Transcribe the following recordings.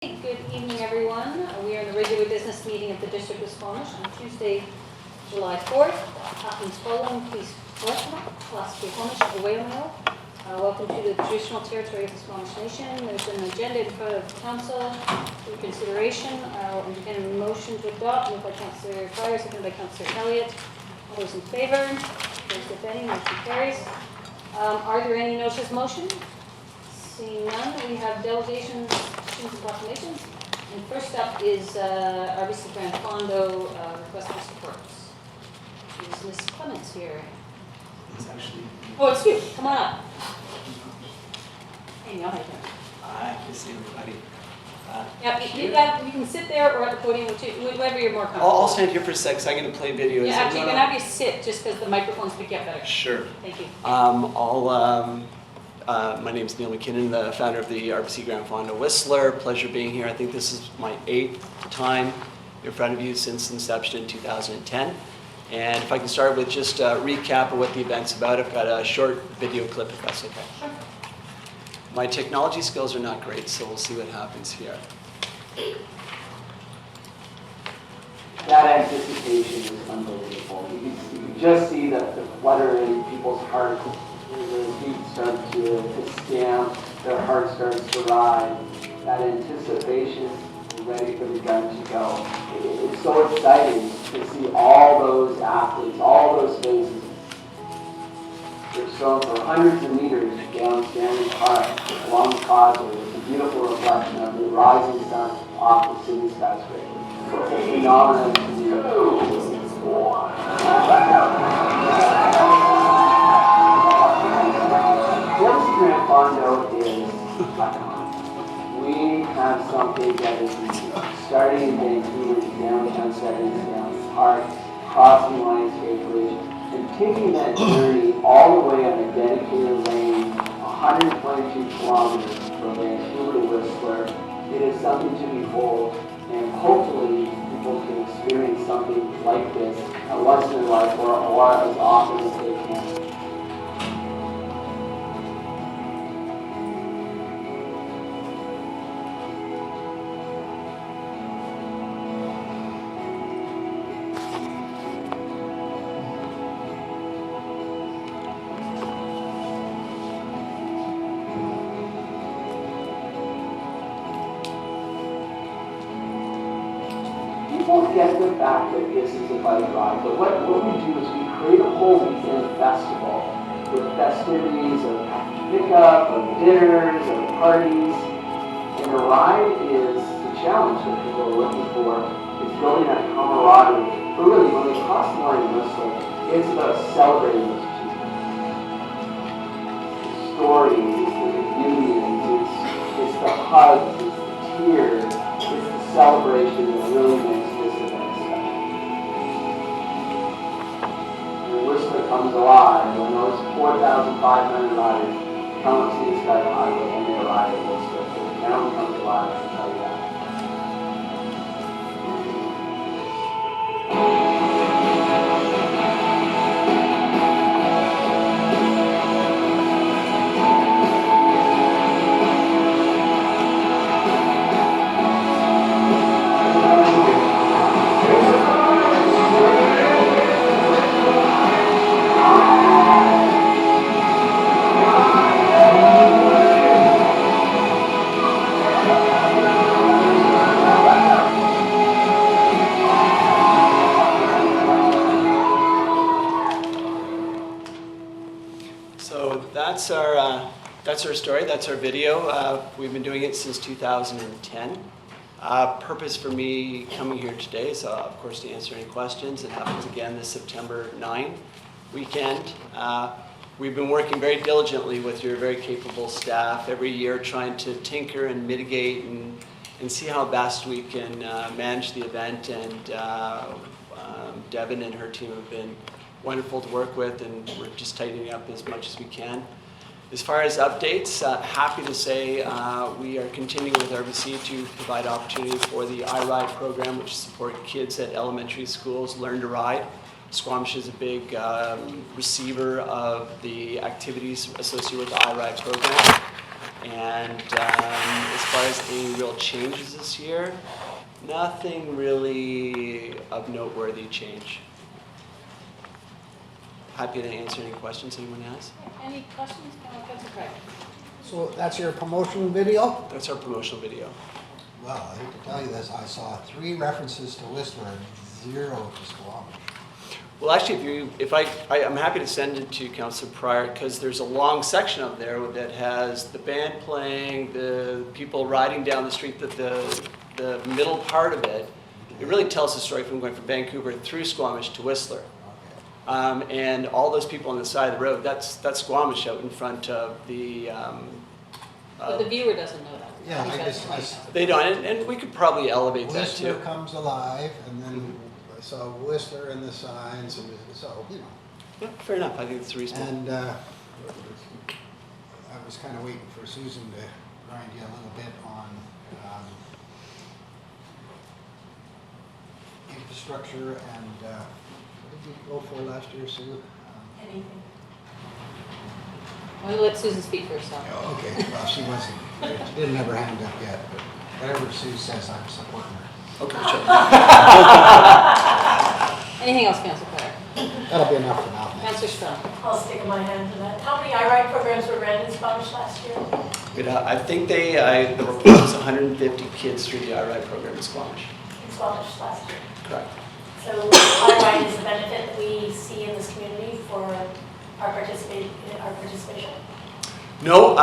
Good evening, everyone. We are in the regular business meeting of the District of Squamish on Tuesday, July 4th. Happens following please class welcome to the traditional territory of the Squamish Nation. There's an agenda in front of Council for consideration. I'll entertain a motion to adopt, moved by Councillor Pryor, seconded by Councillor Elliott. All those in favour? Opposed, if any, motion carries. Are there any notice motions? Seeing none, we have delegations and proclamations. And first up is RBC GranFondo request for support. Is Ms. Clements here? It's actually. Oh, it's you. Come on up. Hey, Neil, how you doing? I can see everybody. You can sit there or at the podium, whatever you're more comfortable. I'll stand here for a sec because I'm going to play videos. Yeah, actually, you can have you sit just because the microphones pick you up better. Sure. Thank you. My name is Neil McKinnon, the founder of the RBC GranFondo Whistler. Pleasure being here. I think this is my 8th time in front of you since inception in 2010. And if I can start with just a recap of what the event's about, I've got a short video clip if that's okay. Sure. My technology skills are not great, so we'll see what happens here. That anticipation is unbelievable. You can just see the flutter in people's hearts. Their feet start to stamp, their heart starts to rise. That anticipation, ready for the gun to go. It's so exciting to see all those athletes, all those faces. They're thrown for hundreds of meters down Stanley Park along the causeway with a beautiful reflection of the rising sun off the city skyscraper. It's a phenomenon to see. RBC GranFondo is iconic. We have something that is starting in Vancouver, downtown setting, down Park, crossing Lionsgate Bridge, and taking that journey all the way on a dedicated lane, 122 kilometers from Vancouver to Whistler. It is something to behold, and hopefully people can experience something like this once in their life or as often as they can. People get the fact that this is a bike ride, but what we do is we create a whole weekend festival with festivities of pickup, of dinners, of parties, and the ride is the challenge that people are looking for. It's building that camaraderie. But really, when we cross the line in Whistler, it's about celebrating those achievements. The stories, the reunions, it's the hugs, it's the tears, it's the celebration that really makes this event special. When Whistler comes alive, when those 4,500 riders come up to the Sky Highway and they arrive at Whistler, the town comes alive, I can tell you that. That's our story, that's our video. We've been doing it since 2010. Purpose for me coming here today is, of course, to answer any questions. It happens again this September 9 weekend. We've been working very diligently with your very capable staff every year, trying to tinker and mitigate and see how best we can manage the event. And Devin and her team have been wonderful to work with, and we're just tightening up as much as we can. As far as updates, happy to say we are continuing with RBC to provide opportunity for the iRide program, which support kids at elementary schools learn to ride. Squamish is a big receiver of the activities associated with the iRide program. And as far as any real changes this year, nothing really of noteworthy change. Happy to answer any questions anyone has. Any questions? Councillor Craig? So that's your promotion video? That's our promotional video. Well, I hate to tell you this, I saw 3 references to Whistler and 0 to Squamish. Well, actually, I'm happy to send it to Councillor Pryor because there's a long section up there that has the band playing, the people riding down the street, the middle part of it. It really tells the story from going from Vancouver through Squamish to Whistler. And all those people on the side of the road, that's Squamish out in front of the... But the viewer doesn't know that. Yeah, they don't, and we could probably elevate that Whistler too. comes alive, and then I saw Whistler in the signs, and so, you know. Yeah, fair enough, I think it's reasonable. And I was kind of waiting for Susan to grind you a little bit on infrastructure and what did we go for last year, Sue? Anything. I'm going to let Susan speak for herself. Okay, well, she wasn't, she didn't have her hand up yet, but whatever Sue says, I'm supporting her. Okay, sure. Anything else, Councillor Pryor? That'll be enough for now. Councillor Strong? I'll stick my hand to that. How many IRIDE programs were ran in Squamish last year? I think the report was 150 kids through the IRIDE program in Squamish. In Squamish last year. Correct. So IRIDE is a benefit that we see in this community for our participation. No,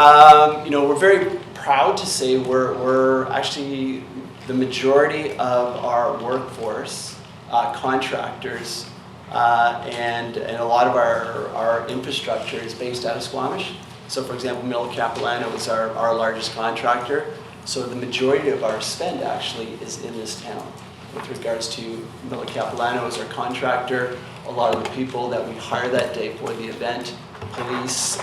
we're very proud to say we're actually the majority of our workforce, contractors, and a lot of our infrastructure is based out of Squamish. So for example, Miller Capilano is our largest contractor. So the majority of our spend actually is in this town. With regards to Miller Capilano as our contractor, a lot of the people that we hire that day for the event, police,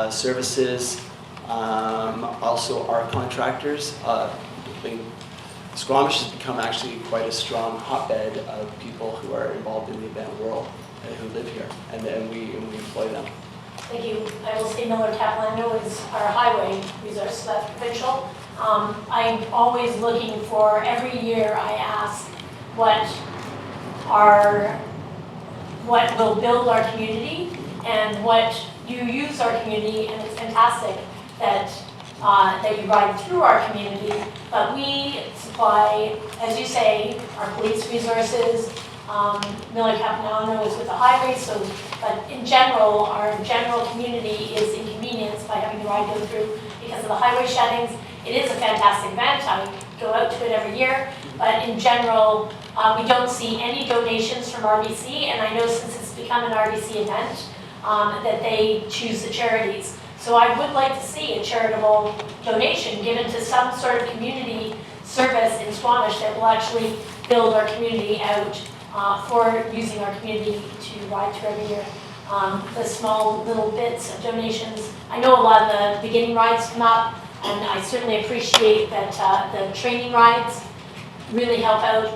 services, also our contractors. Squamish has become actually quite a strong hotbed of people who are involved in the event world and who live here, and then we employ them. Thank you. I will say Miller Capilano is our highway resource, so that's provincial. I'm always looking for, every year I ask what will build our community and what you use our community, and it's fantastic that you ride through our community, but we supply, as you say, our police resources. Miller Capilano is with the highway, but in general, our general community is inconvenienced by having the ride go through because of the highway shuttings. It is a fantastic event. I go out to it every year, but in general, we don't see any donations from RBC, and I know since it's become an RBC event, that they choose the charities. So I would like to see a charitable donation given to some sort of community service in Squamish that will actually build our community out for using our community to ride through every year. The small little bits of donations. I know a lot of the beginning rides come up, and I certainly appreciate that the training rides really help out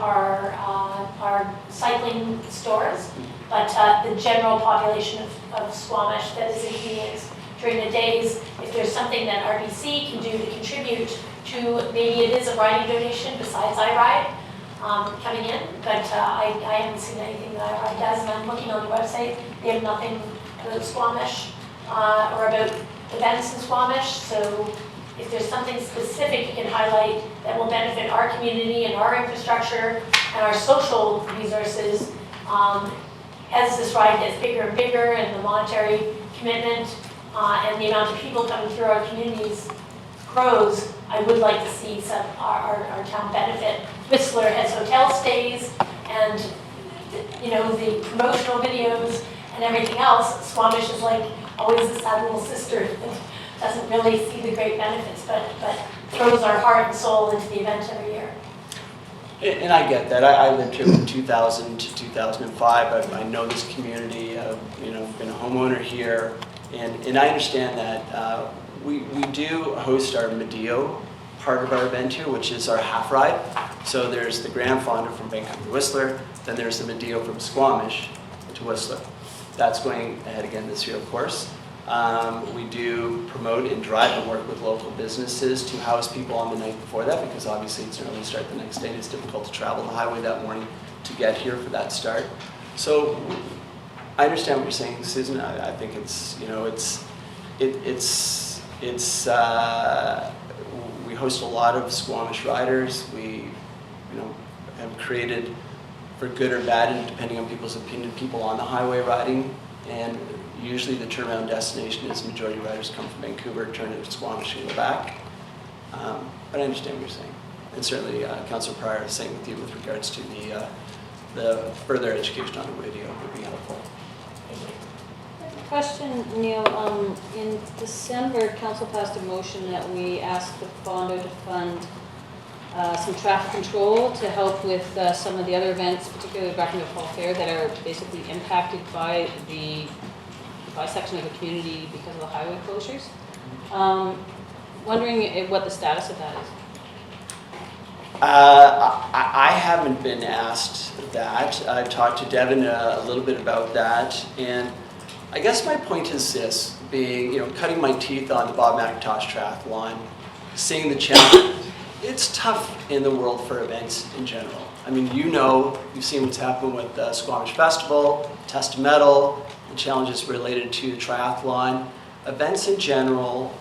our cycling stores, but the general population of Squamish that is inconvenienced during the days, if there's something that RBC can do to contribute to, maybe it is a riding donation besides iRide coming in, but I haven't seen anything that iRide does, and I'm looking on the website, they have nothing about Squamish or about events in Squamish, so if there's something specific you can highlight that will benefit our community and our infrastructure and our social resources, as this ride gets bigger and bigger and the monetary commitment and the amount of people coming through our communities grows, I would like to see our town benefit. Whistler has hotel stays and the promotional videos and everything else. Squamish is like always a sad little sister that doesn't really see the great benefits, but throws our heart and soul into the event every year. And I get that. I lived here from 2000 to 2005. I know this community. Been a homeowner here, and I understand that we do host our Medio part of our event here, which is our half ride. So there's the GranFondo from Vancouver to Whistler, then there's the Medio from Squamish to Whistler. That's going ahead again this year, of course. We do promote and drive and work with local businesses to house people on the night before that, because obviously it's an early start the next day and it's difficult to travel the highway that morning to get here for that start. So I understand what you're saying, Susan. I think it's, you know, we host a lot of Squamish riders. We, you know, have created, for good or bad, and depending on people's opinion, people on the highway riding. And usually the turnaround destination is majority riders come from Vancouver, turn into Squamish and go back. But I understand what you're saying. And certainly Councillor Pryor is saying with you with regards to the further education on the radio would be helpful. Question, Neil. In December, Council passed a motion that we asked the Fondo to fund some traffic control to help with some of the other events, particularly back in the Fall Fair, that are basically impacted by the bisection of the community because of the highway closures. Wondering what the status of that is. I haven't been asked that. I've talked to Devin a little bit about that, and I guess my point is this, being, you know, cutting my teeth on the Bob McIntosh triathlon, seeing the challenge. It's tough in the world for events in general. I mean, you know, you've seen what's happened with the Squamish Festival, Test Metal, the challenges related to the triathlon. Events in general,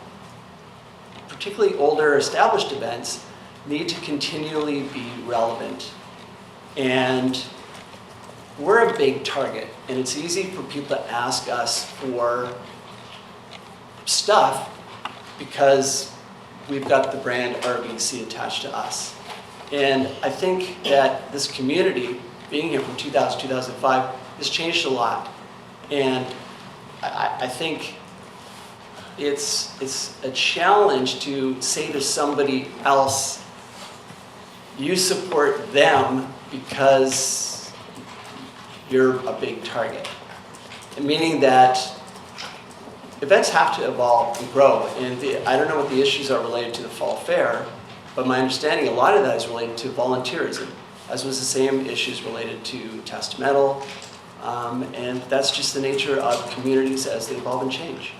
particularly older established events, need to continually be relevant. And we're a big target, and it's easy for people to ask us for stuff because we've got the brand RBC attached to us. And I think that this community, being here from 2000 to 2005, has changed a lot. And I think it's a challenge to say to somebody else, you support them because you're a big target. And meaning that events have to evolve and grow. And I don't know what the issues are related to the Fall Fair, but my understanding, a lot of that is related to volunteerism, as was the same issues related to Test Metal. And that's just the nature of communities as they evolve and change.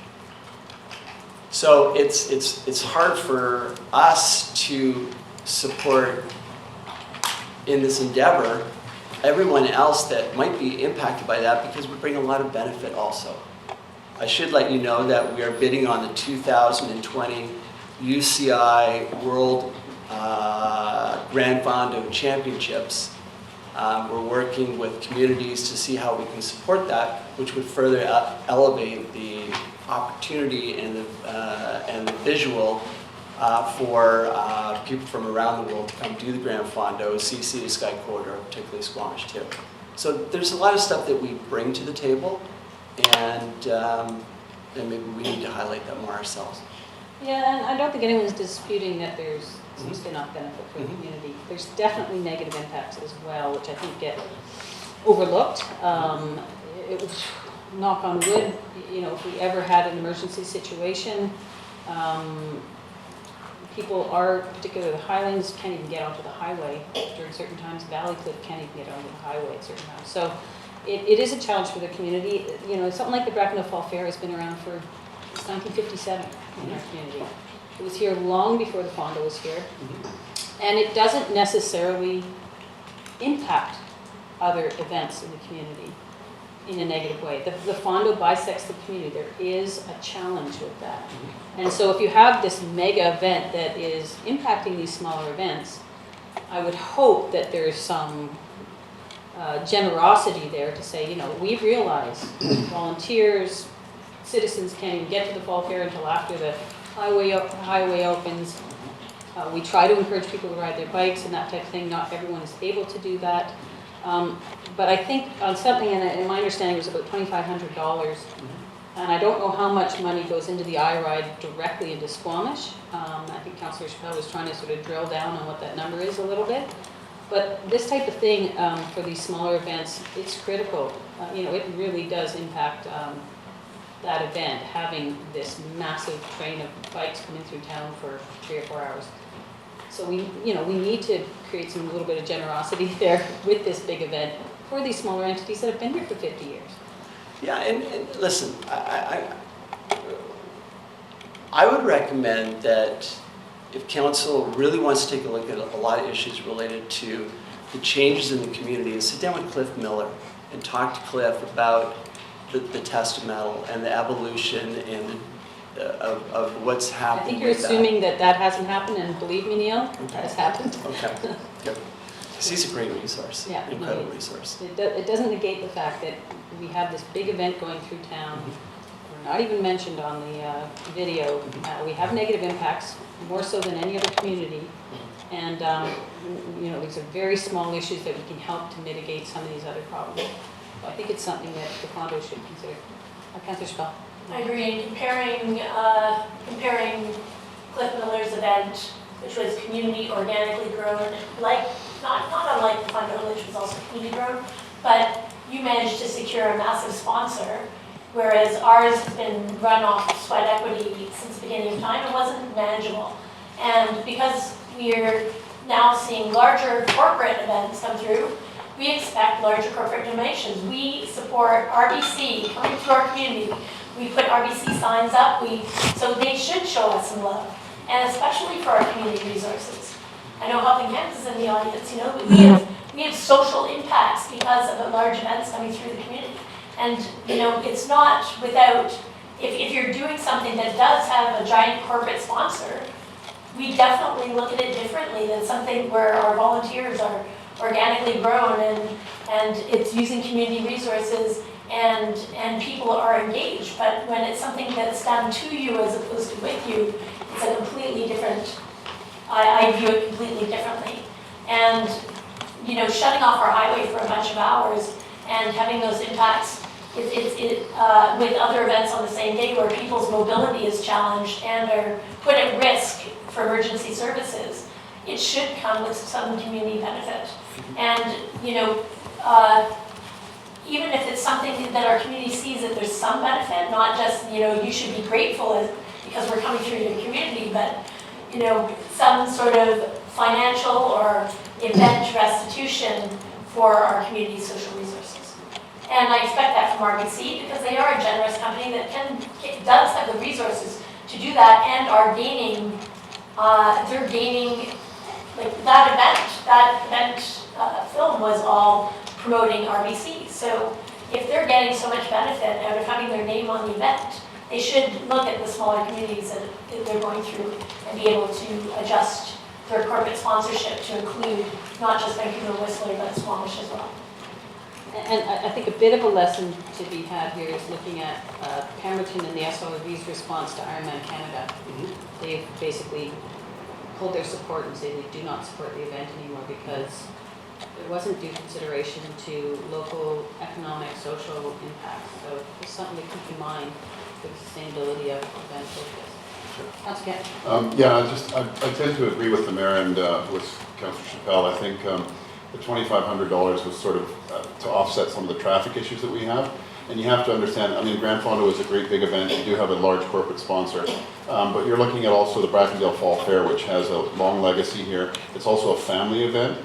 So it's hard for us to support in this endeavor everyone else that might be impacted by that, because we bring a lot of benefit also. I should let you know that we are bidding on the 2020 UCI World GranFondo Championships. We're working with communities to see how we can support that, which would further elevate the opportunity and the visual for people from around the world to come do the GranFondo, see the Sky Corridor, particularly Squamish too. So there's a lot of stuff that we bring to the table, and maybe we need to highlight that more ourselves. Yeah, and I don't think anyone's disputing that there's some spin-off benefit for the community. There's definitely negative impacts as well, which I think get overlooked. It was, knock on wood, you know, if we ever had an emergency situation, people are, particularly the Highlands, can't even get onto the highway during certain times. Valley Cliff can't even get onto the highway at certain times. So it is a challenge for the community. You know, something like the Bracknell Fall Fair has been around since 1957 in our community. It was here long before the Fondo was here. And it doesn't necessarily impact other events in the community in a negative way. The Fondo bisects the community. There is a challenge with that. And so if you have this mega event that is impacting these smaller events, I would hope that there's some generosity there to say, you know, we realize volunteers, citizens can't even get to the Fall Fair until after the highway opens. We try to encourage people to ride their bikes and that type of thing. Not everyone is able to do that. But I think on something, and my understanding was about $2,500, and I don't know how much money goes into the iRide directly into Squamish. I think Councillor Chappelle was trying to sort of drill down on what that number is a little bit. But this type of thing for these smaller events, it's critical. You know, it really does impact that event, having this massive train of bikes coming through town for 3 or 4 hours. So we need to create some little bit of generosity there with this big event for these smaller entities that have been here for 50 years. Yeah, and listen, I would recommend that if council really wants to take a look at a lot of issues related to the changes in the community, is sit down with Cliff Miller and talk to Cliff about the testamental and the evolution and of what's I happened. think you're with that. assuming that that hasn't happened, and believe me, Neil, it has happened. Okay, good. 'Cause he's a great resource, Yeah, no, incredible resource. It doesn't negate the fact that we have this big event going through town. We're not even mentioned on the video. We have negative impacts, more so than any other community. And, you know, these are very small issues that we can help to mitigate some of these other problems. So I think it's something that the condo should consider. Councillor Spell. I agree, and comparing Cliff Miller's event, which was community organically grown, like, not unlike the Fund Village, which was also community grown, but you managed to secure a massive sponsor, whereas ours has been run off sweat equity since the beginning of time. It wasn't manageable. And because we're now seeing larger corporate events come through, we expect larger corporate donations. We support RBC coming through our community. We put RBC signs up, so they should show us some love, and especially for our community resources. I know Helping Hands is in the audience, you know, we have social impacts because of the large events coming through the community. And, you know, it's not without, if you're doing something that does have a giant corporate sponsor, we definitely look at it differently than something where our volunteers are organically grown and it's using community resources and people are engaged. But when it's something that's done to you as opposed to with you, it's a completely different, I view it completely differently. And, you know, shutting off our highway for a bunch of hours and having those impacts with other events on the same day where people's mobility is challenged and are put at risk for emergency services, it should come with some community benefit. And, you know, even if it's something that our community sees that there's some benefit, not just, you know, you should be grateful because we're coming through your community, but, you know, some sort of financial or event restitution for our community social resources. And I expect that from RBC because they are a generous company that does have the resources to do that and are gaining, they're gaining, like that event film was all promoting RBC. So if they're getting so much benefit out of having their name on the event, they should look at the smaller communities that they're going through and be able to adjust their corporate sponsorship to include not just Vancouver Whistler, but Squamish as well. And I think a bit of a lesson to be had here is looking at Pemberton and the SLRV's response to Ironman Canada. They've basically pulled their support and say they do not support the event anymore because there wasn't due consideration to local economic, social impacts. So it's something to keep in mind for the sustainability of events like this. Councillor Kent. I tend to agree with the mayor and with Councillor Chappelle. I think the $2,500 was sort of to offset some of the traffic issues that we have. And you have to understand, I mean, GranFondo is a great big event. You do have a large corporate sponsor. But you're looking at also the Brackendale Fall Fair, which has a long legacy here. It's also a family event.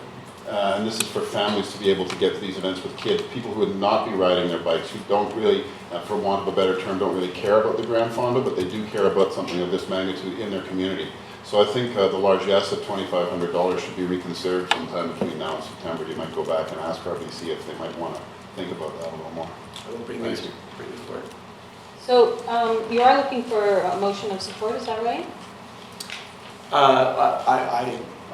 And this is for families to be able to get to these events with kids, people who would not be riding their bikes, who don't really, for want of a better term, don't really care about the GranFondo, but they do care about something of this magnitude in their community. So I think the large yes of $2,500 should be reconsidered sometime between now and September. You might go back and ask RBC if they might want to think about that a little more. I will bring this forward. So you are looking for a motion of support, is that right?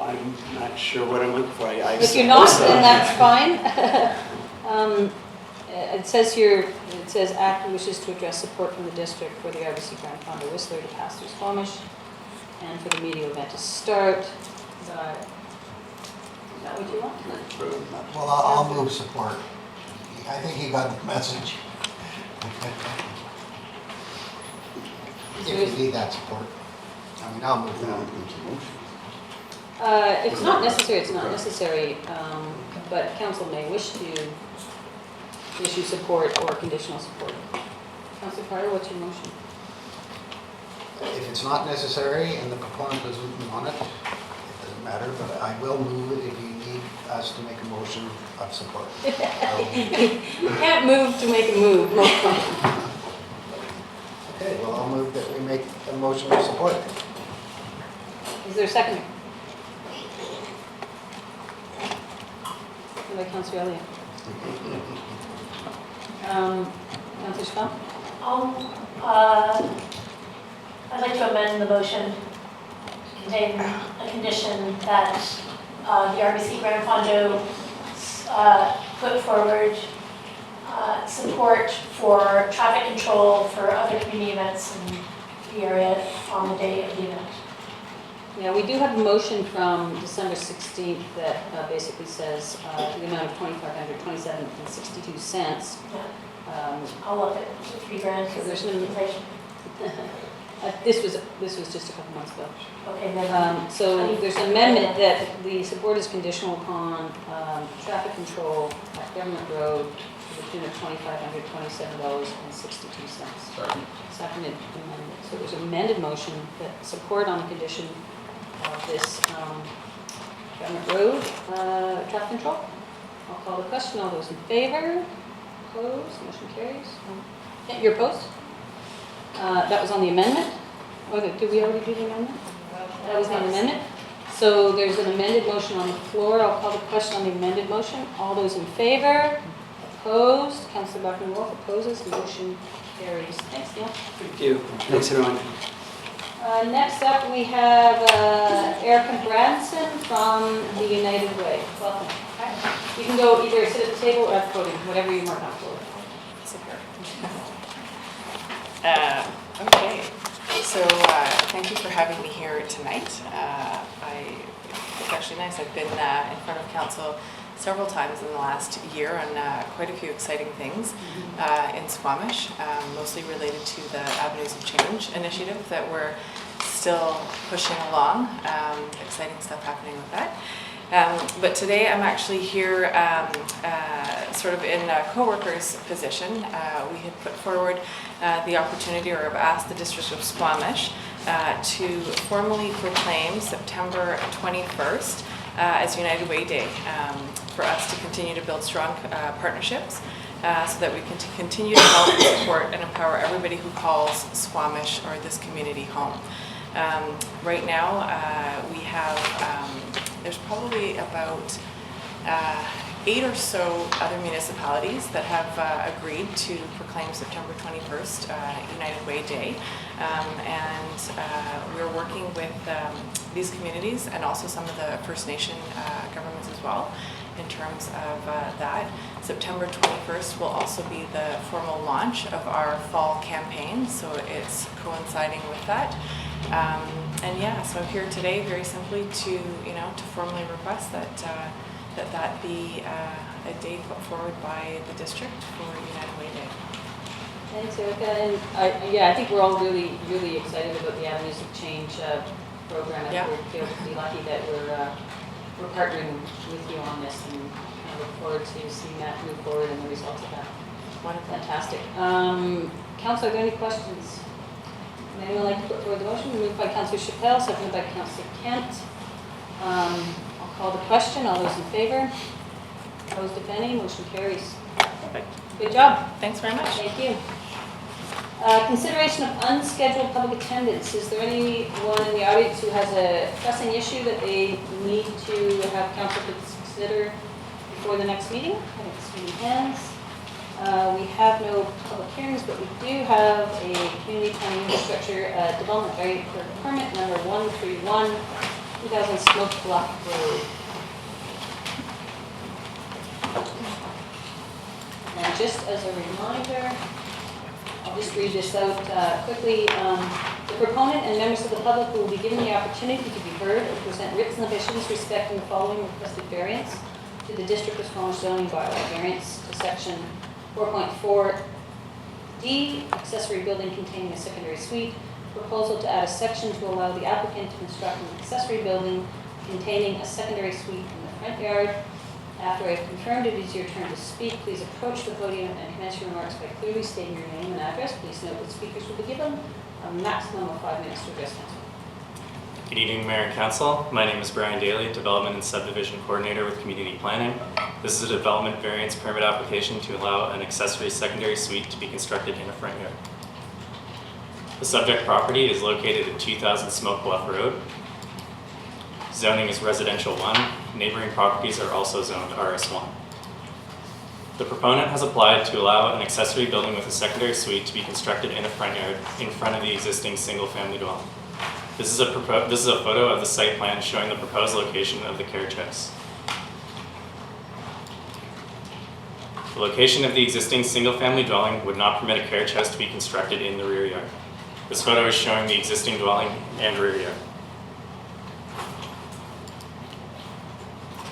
I'm not sure what I'm looking for. If you're not, then that's fine. It says here, it says ACT wishes to address support from the district for the RBC GranFondo Whistler to pass through Squamish and for the media event to start. Is that what you want? Well, I'll move support. I think he got the message. If you need that support. I mean, I'll move that. It's not necessary, it's not necessary, but council may wish to issue support or conditional support. Councillor Carter, what's your motion? If it's not necessary and the proponent doesn't want it, it doesn't matter, but I will move it if you need us to make a motion of support. You can't move to make a move. Okay, well, I'll move that we make a motion of support. Is there a second? By Councillor Elliott. Councillor Scott? I'd like to amend the motion to contain a condition that the RBC GranFondo put forward support for traffic control for other community events in the area on the day of the event. Yeah, we do have a motion from December 16th that basically says the amount of $2,527.62. Yeah. I'll up it to $3,000 So there's because no- of inflation. This was just a couple months ago. Okay, then. So there's an amendment that the support is conditional upon traffic control at Government Road to the tune of $2,527.62. Seconded amendment. So there's an amended motion that support on the condition of this Government Road traffic control. I'll call the question. All those in favor? Opposed? Motion carries. Yeah, you're opposed? That was on the amendment? Okay, did we already do the amendment? That was the amendment. So there's an amended motion on the floor. I'll call the question on the amended motion. All those in favor? Opposed? Councillor Buckman-Wolf opposes. The motion carries. Thanks, Neil. Thank you. Thanks, everyone. Next up, we have Eirikka Brandson from the United Way. Welcome. You can go either sit at the table or at the podium, whatever you're more comfortable with. Okay, so thank you for having me here tonight. It's actually nice. I've been in front of council several times in the last year on quite a few exciting things in Squamish, mostly related to the Avenues of Change initiative that we're still pushing along. Exciting stuff happening with that. But today I'm actually here sort of in a co-worker's position. We had put forward the opportunity, or have asked the District of Squamish to formally proclaim September 21st as United Way Day for us to continue to build strong partnerships so that we can continue to help and support and empower everybody who calls Squamish or this community home. Right now we have, there's probably about 8 or so other municipalities that have agreed to proclaim September 21st United Way Day. And we're working with these communities and also some of the First Nation governments as well in terms of that. September 21st will also be the formal launch of our fall campaign, so it's coinciding with that. And yeah, so I'm here today very simply to, to formally request that that be a date put forward by the district for United Way Day. Thanks, Eirikka. And I think we're all really, really excited about the Avenues of Change program. And we feel pretty lucky that we're partnering with you on this, and I look forward to seeing that move forward and the results of that. Wonderful. Fantastic. Council, are there any questions? Would anyone like to put forward the motion? Moved by Councillor Chappelle, seconded by Councillor Kent. I'll call the question. All those in favor? Opposed, if any? Motion carries. Perfect. Good job. Thanks very much. Thank you. Consideration of unscheduled public attendance. Is there anyone in the audience who has a pressing issue that they need to have council consider before the next meeting? I don't see any hands. We have no public hearings, but we do have a community planning infrastructure development variant for permit number 131, 2000 Smoke Bluff Road. And just as a reminder, I'll just read this out quickly. The proponent and members of the public will be given the opportunity to be heard or present written submissions respecting the following requested variants to the District of Squamish zoning bylaw. Variants to section 4.4D, accessory building containing a secondary suite. Proposal to add a section to allow the applicant to construct an accessory building containing a secondary suite in the front yard. After I have confirmed it is your turn to speak, please approach the podium and commence your remarks by clearly stating your name and address. Please note that speakers will be given a maximum of 5 minutes to address council. Good evening, Mayor and Council. My name is Brian Daly, Development and Subdivision Coordinator with Community Planning. This is a development variance permit application to allow an accessory secondary suite to be constructed in a front yard. The subject property is located at 2000 Smoke Bluff Road. Zoning is residential 1. Neighboring properties are also zoned RS1. The proponent has applied to allow an accessory building with a secondary suite to be constructed in a front yard in front of the existing single-family dwelling. This is a photo of the site plan showing the proposed location of the carriage house. The location of the existing single-family dwelling would not permit a carriage house to be constructed in the rear yard. This photo is showing the existing dwelling and rear yard.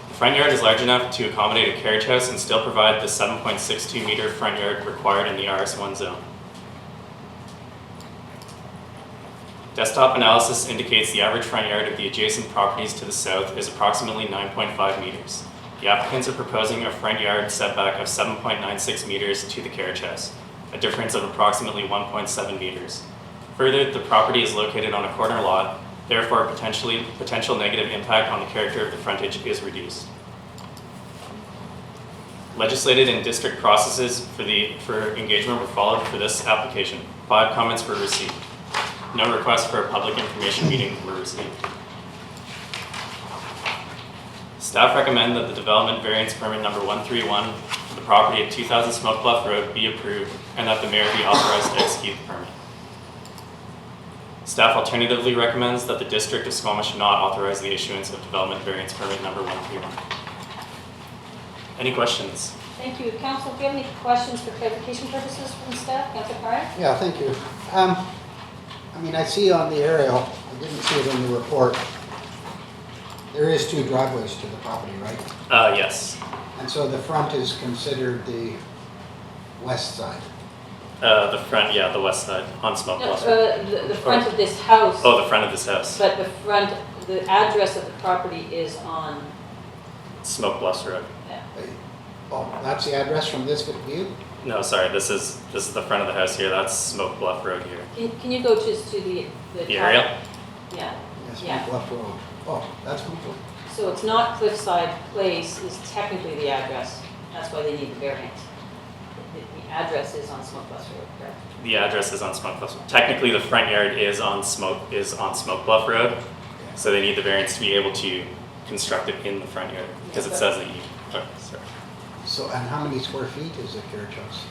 The front yard is large enough to accommodate a carriage house and still provide the 7.62 meter front yard required in the RS1 zone. Desktop analysis indicates the average front yard of the adjacent properties to the south is approximately 9.5 meters. The applicants are proposing a front yard setback of 7.96 meters to the carriage house, a difference of approximately 1.7 meters. Further, the property is located on a corner lot, therefore potential negative impact on the character of the frontage is reduced. Legislated and district processes for engagement were followed for this application. 5 comments were received. No requests for a public information meeting were received. Staff recommend that the development variance permit number 131 for the property at 2000 Smoke Bluff Road be approved and that the mayor be authorized to execute the permit. Staff alternatively recommends that the District of Squamish not authorize the issuance of development variance permit number 131. Any questions? Thank you. Council, do you have any questions for clarification purposes from staff? Councilor Pryor? Yeah, thank you. I mean, I see on the aerial, I didn't see it in the report, there is 2 driveways to the property, right? Yes. And so the front is considered the west side. The front, yeah, the west side on Smoke No, Bluff. the front of this house. Oh, the front of this house. But the address of the property is on, Smoke Bluff Road. Oh, that's the address from this view? No, sorry, this is the front of the house here. That's Smoke Bluff Road here. can you go just to the The top? aerial? Yeah. Yes, Yeah. Bluff Road. Oh, that's Bluff Road. So it's not Cliffside Place is technically the address. That's why they need the variance. The address is on Smoke Bluff Road, correct? The address is on Smoke Bluff. Technically, the front yard is on Smoke Bluff Road, so they need the variance to be able to construct it in the front yard because it says that you. Oh, sorry. So, and how many square feet is the carriage house?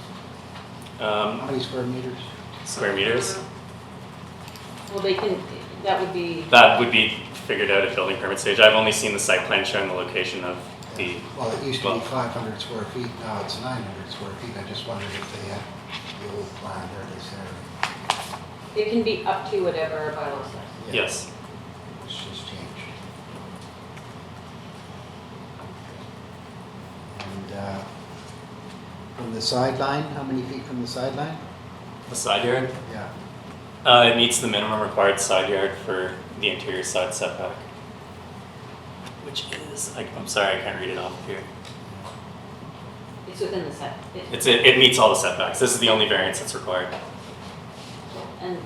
How many square meters? Square meters. Well, that would be, That would be figured out at building permit stage. I've only seen the site plan showing the location of the. Well, it used to be 500 square feet, now it's 900 square feet. I just wondered if they had the old plan there, they said. it can be up to whatever our bylaw says. Yeah, Yes. it's just changed. And from the sideline, how many feet from the sideline? The side yard. Yeah. It meets the minimum required side yard for the interior side setback, which is, I'm sorry, I can't read it off here. It's within the set. It meets all the setbacks. This is the only variance that's required. And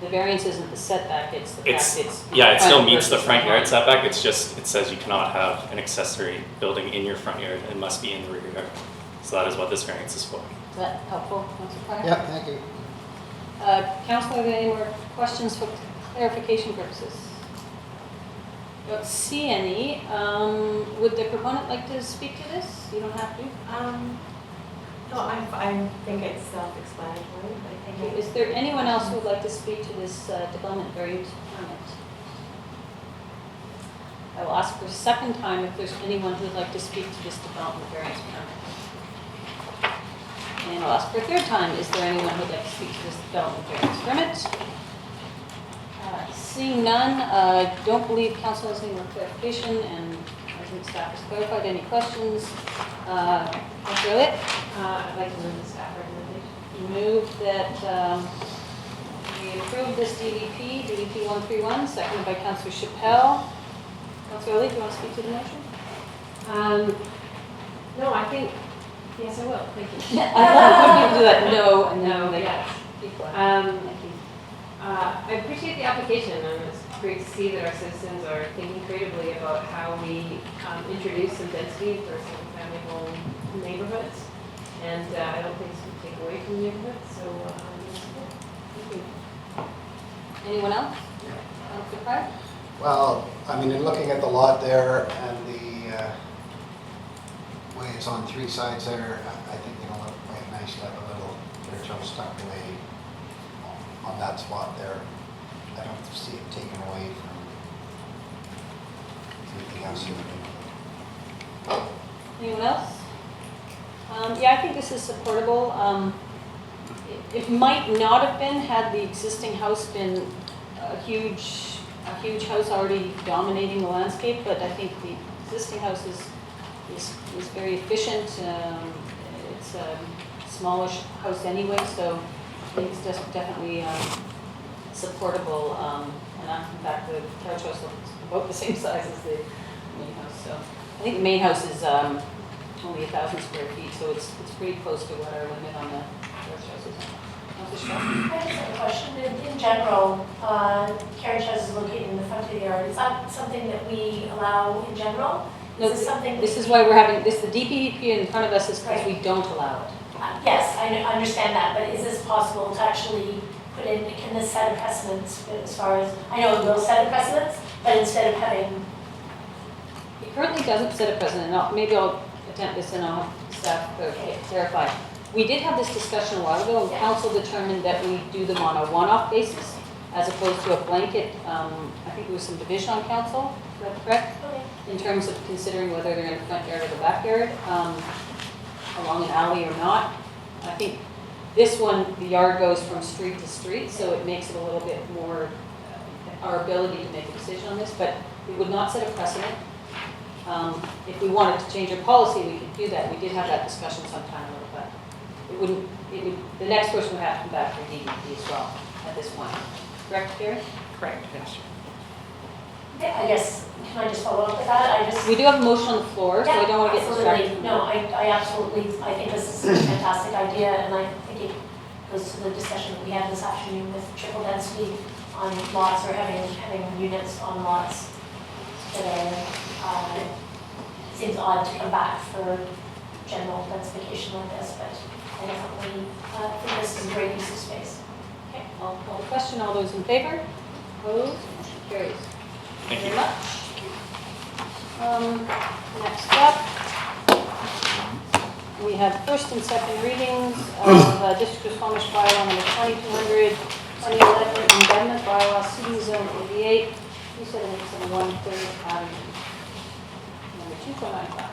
the variance isn't the setback, it's the fact it's. Yeah, it still meets the versus front yard line. setback. It's just, it says you cannot have an accessory building in your front yard. It must be in the rear yard. So that is what this variance is for. Is that helpful, Councilor Pryor? Yeah, thank you. Councilor, are there any more questions for clarification purposes? Don't see any. Would the proponent like to speak to this? You don't have to. No, I think it's self-explanatory, but Thank you. Is there anyone else who would like to speak to this development variance permit? I will ask for a second time if there's anyone who would like to speak to this development variance permit. And I'll ask for a third time, is there anyone who would like to speak to this development variance permit? Seeing none, I don't believe council has any more clarification, and I think staff has clarified any questions. Councilor Elliott? I'd like to move the staff recommendation. Move that we approve this DDP 131, seconded by Councilor Chappelle. Councilor Elliott, do you want to speak to the motion? No, I think, yes, I will, thank you. I love when you do that, no, and then No, they yes. keep going. Um, Thank you. I appreciate the application, and it's great to see that our citizens are thinking creatively about how we introduce some density for single-family home neighborhoods. And I don't think it's going to take away from neighborhoods, so thank you. Anyone else? Councillor Pratt? Well, I mean, in looking at the lot there and the way it's on three sides there, I think, you know, it might be nice to have a little church house tucked away on that spot there. I don't see it taken away from anything else here. Anyone else? Yeah, I think this is supportable. It might not have been had the existing house been a huge house already dominating the landscape, but I think the existing house is very efficient. It's a smallish house anyway, so I think it's just definitely supportable. And in fact, the carriage house looks about the same size as the main house. So I think the main house is only 1,000 square feet, so it's pretty close to what our limit on the carriage house is. I just have a question. In general, carriage houses located in the front of the yard, is that something that we allow in general? No, Is this something? this is why we're having this. The DPP in front of us is because we don't allow it. Yes, I understand that, but is this possible to actually put in, can this set a precedent as far as, I know it will set a precedent, but instead of having. It currently doesn't set a precedent. Maybe I'll attempt this and I'll have staff clarify. We did have this discussion a while ago, and council determined that we do them on a one-off basis as opposed to a blanket. I think there was some division on council, is that correct? Okay. In terms of considering whether they're in the front yard or the backyard, along an alley or not. I think this one, the yard goes from street to street, so it makes it a little bit more, our ability to make a decision on this, but we would not set a precedent. If we wanted to change our policy, we could do that. We did have that discussion sometime ago, but the next person would have to come back for DEP as well at this point. Correct, Gary? Correct, yes. Yeah, I guess, can I just follow up with that? We do have a motion on the floor, so I don't want to get absolutely. distracted. No, I absolutely, I think this is a fantastic idea, and I think it goes to the discussion that we had this afternoon with triple density on lots, or having units on lots that are, seems odd to come back for general densification like this, but I definitely think this is a great use of space. Okay, I'll call the question. All those in favor? Opposed? Motion carries. Thank Very you. much. Next up, we have first and second readings of District of Squamish Bylaw number 2200, 2011 Amendment Bylaw City Zone 88, 27871 3rd Avenue, number 2495.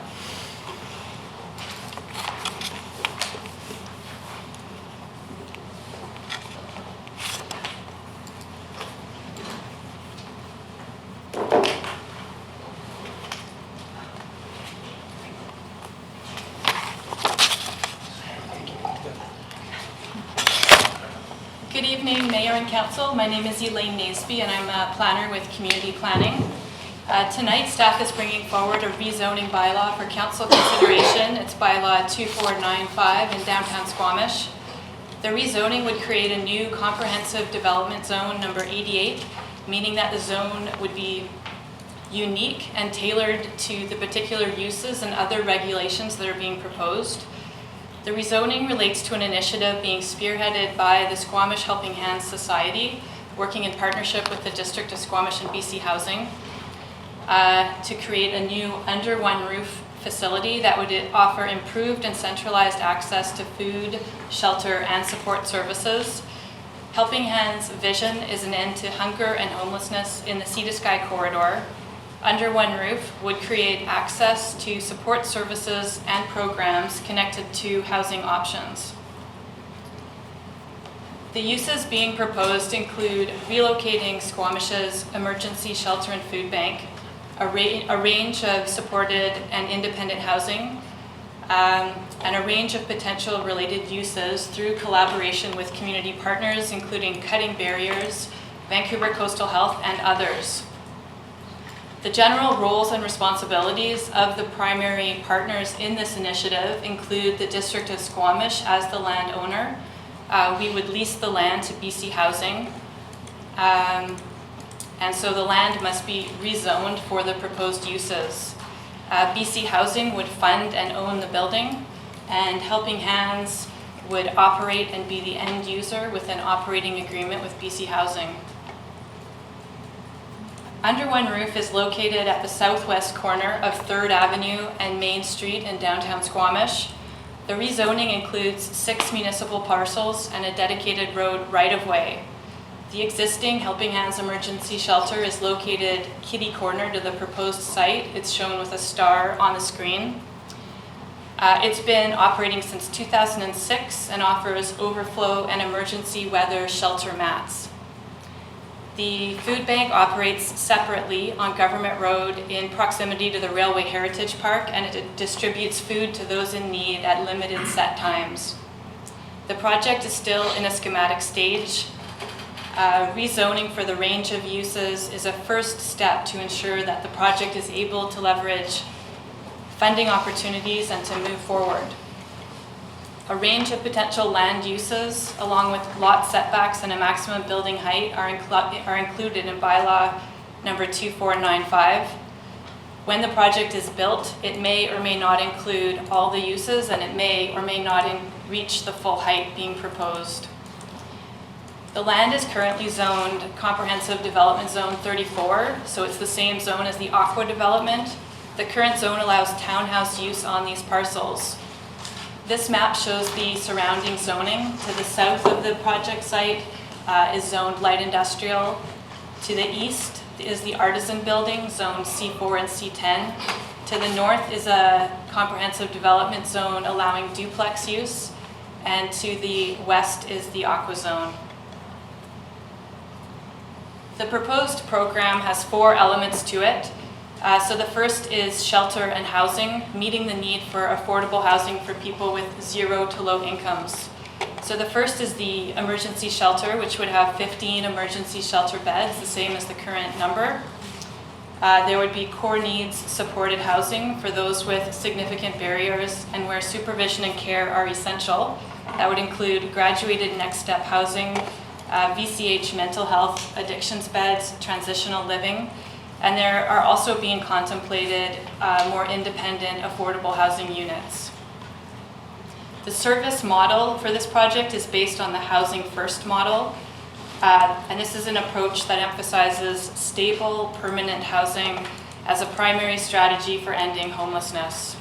Good evening, Mayor and Council. My name is Elaine Naseby, and I'm a planner with Community Planning. Tonight, staff is bringing forward a rezoning bylaw for council consideration. It's Bylaw 2495 in downtown Squamish. The rezoning would create a new comprehensive development zone, number 88, meaning that the zone would be unique and tailored to the particular uses and other regulations that are being proposed. The rezoning relates to an initiative being spearheaded by the Squamish Helping Hands Society, working in partnership with the District of Squamish and BC Housing, to create a new under one roof facility that would offer improved and centralized access to food, shelter, and support services. Helping Hands' vision is an end to hunger and homelessness in the Sea to Sky corridor. Under one roof would create access to support services and programs connected to housing options. The uses being proposed include relocating Squamish's emergency shelter and food bank, a range of supported and independent housing, and a range of potential related uses through collaboration with community partners, including Cutting Barriers, Vancouver Coastal Health, and others. The general roles and responsibilities of the primary partners in this initiative include the District of Squamish as the landowner. We would lease the land to BC Housing. And so the land must be rezoned for the proposed uses. BC Housing would fund and own the building, and Helping Hands would operate and be the end user with an operating agreement with BC Housing. Under One Roof is located at the southwest corner of 3rd Avenue and Main Street in downtown Squamish. The rezoning includes 6 municipal parcels and a dedicated road right-of-way. The existing Helping Hands Emergency Shelter is located kitty corner to the proposed site. It's shown with a star on the screen. It's been operating since 2006 and offers overflow and emergency weather shelter mats. The food bank operates separately on Government Road in proximity to the Railway Heritage Park, and it distributes food to those in need at limited set times. The project is still in a schematic stage. Rezoning for the range of uses is a first step to ensure that the project is able to leverage funding opportunities and to move forward. A range of potential land uses, along with lot setbacks and a maximum building height, are included in Bylaw number 2495. When the project is built, it may or may not include all the uses, and it may or may not reach the full height being proposed. The land is currently zoned Comprehensive Development Zone 34, so it's the same zone as the Aqua development. The current zone allows townhouse use on these parcels. This map shows the surrounding zoning. To the south of the project site is zoned light industrial. To the east is the artisan building, zoned C4 and C10. To the north is a comprehensive development zone allowing duplex use. And to the west is the aqua zone. The proposed program has 4 elements to it. So the first is shelter and housing, meeting the need for affordable housing for people with 0 to low incomes. So the first is the emergency shelter, which would have 15 emergency shelter beds, the same as the current number. There would be core needs supported housing for those with significant barriers and where supervision and care are essential. That would include graduated next step housing, VCH mental health addictions beds, transitional living. And there are also being contemplated more independent, affordable housing units. The service model for this project is based on the Housing First model. And this is an approach that emphasizes stable, permanent housing as a primary strategy for ending homelessness.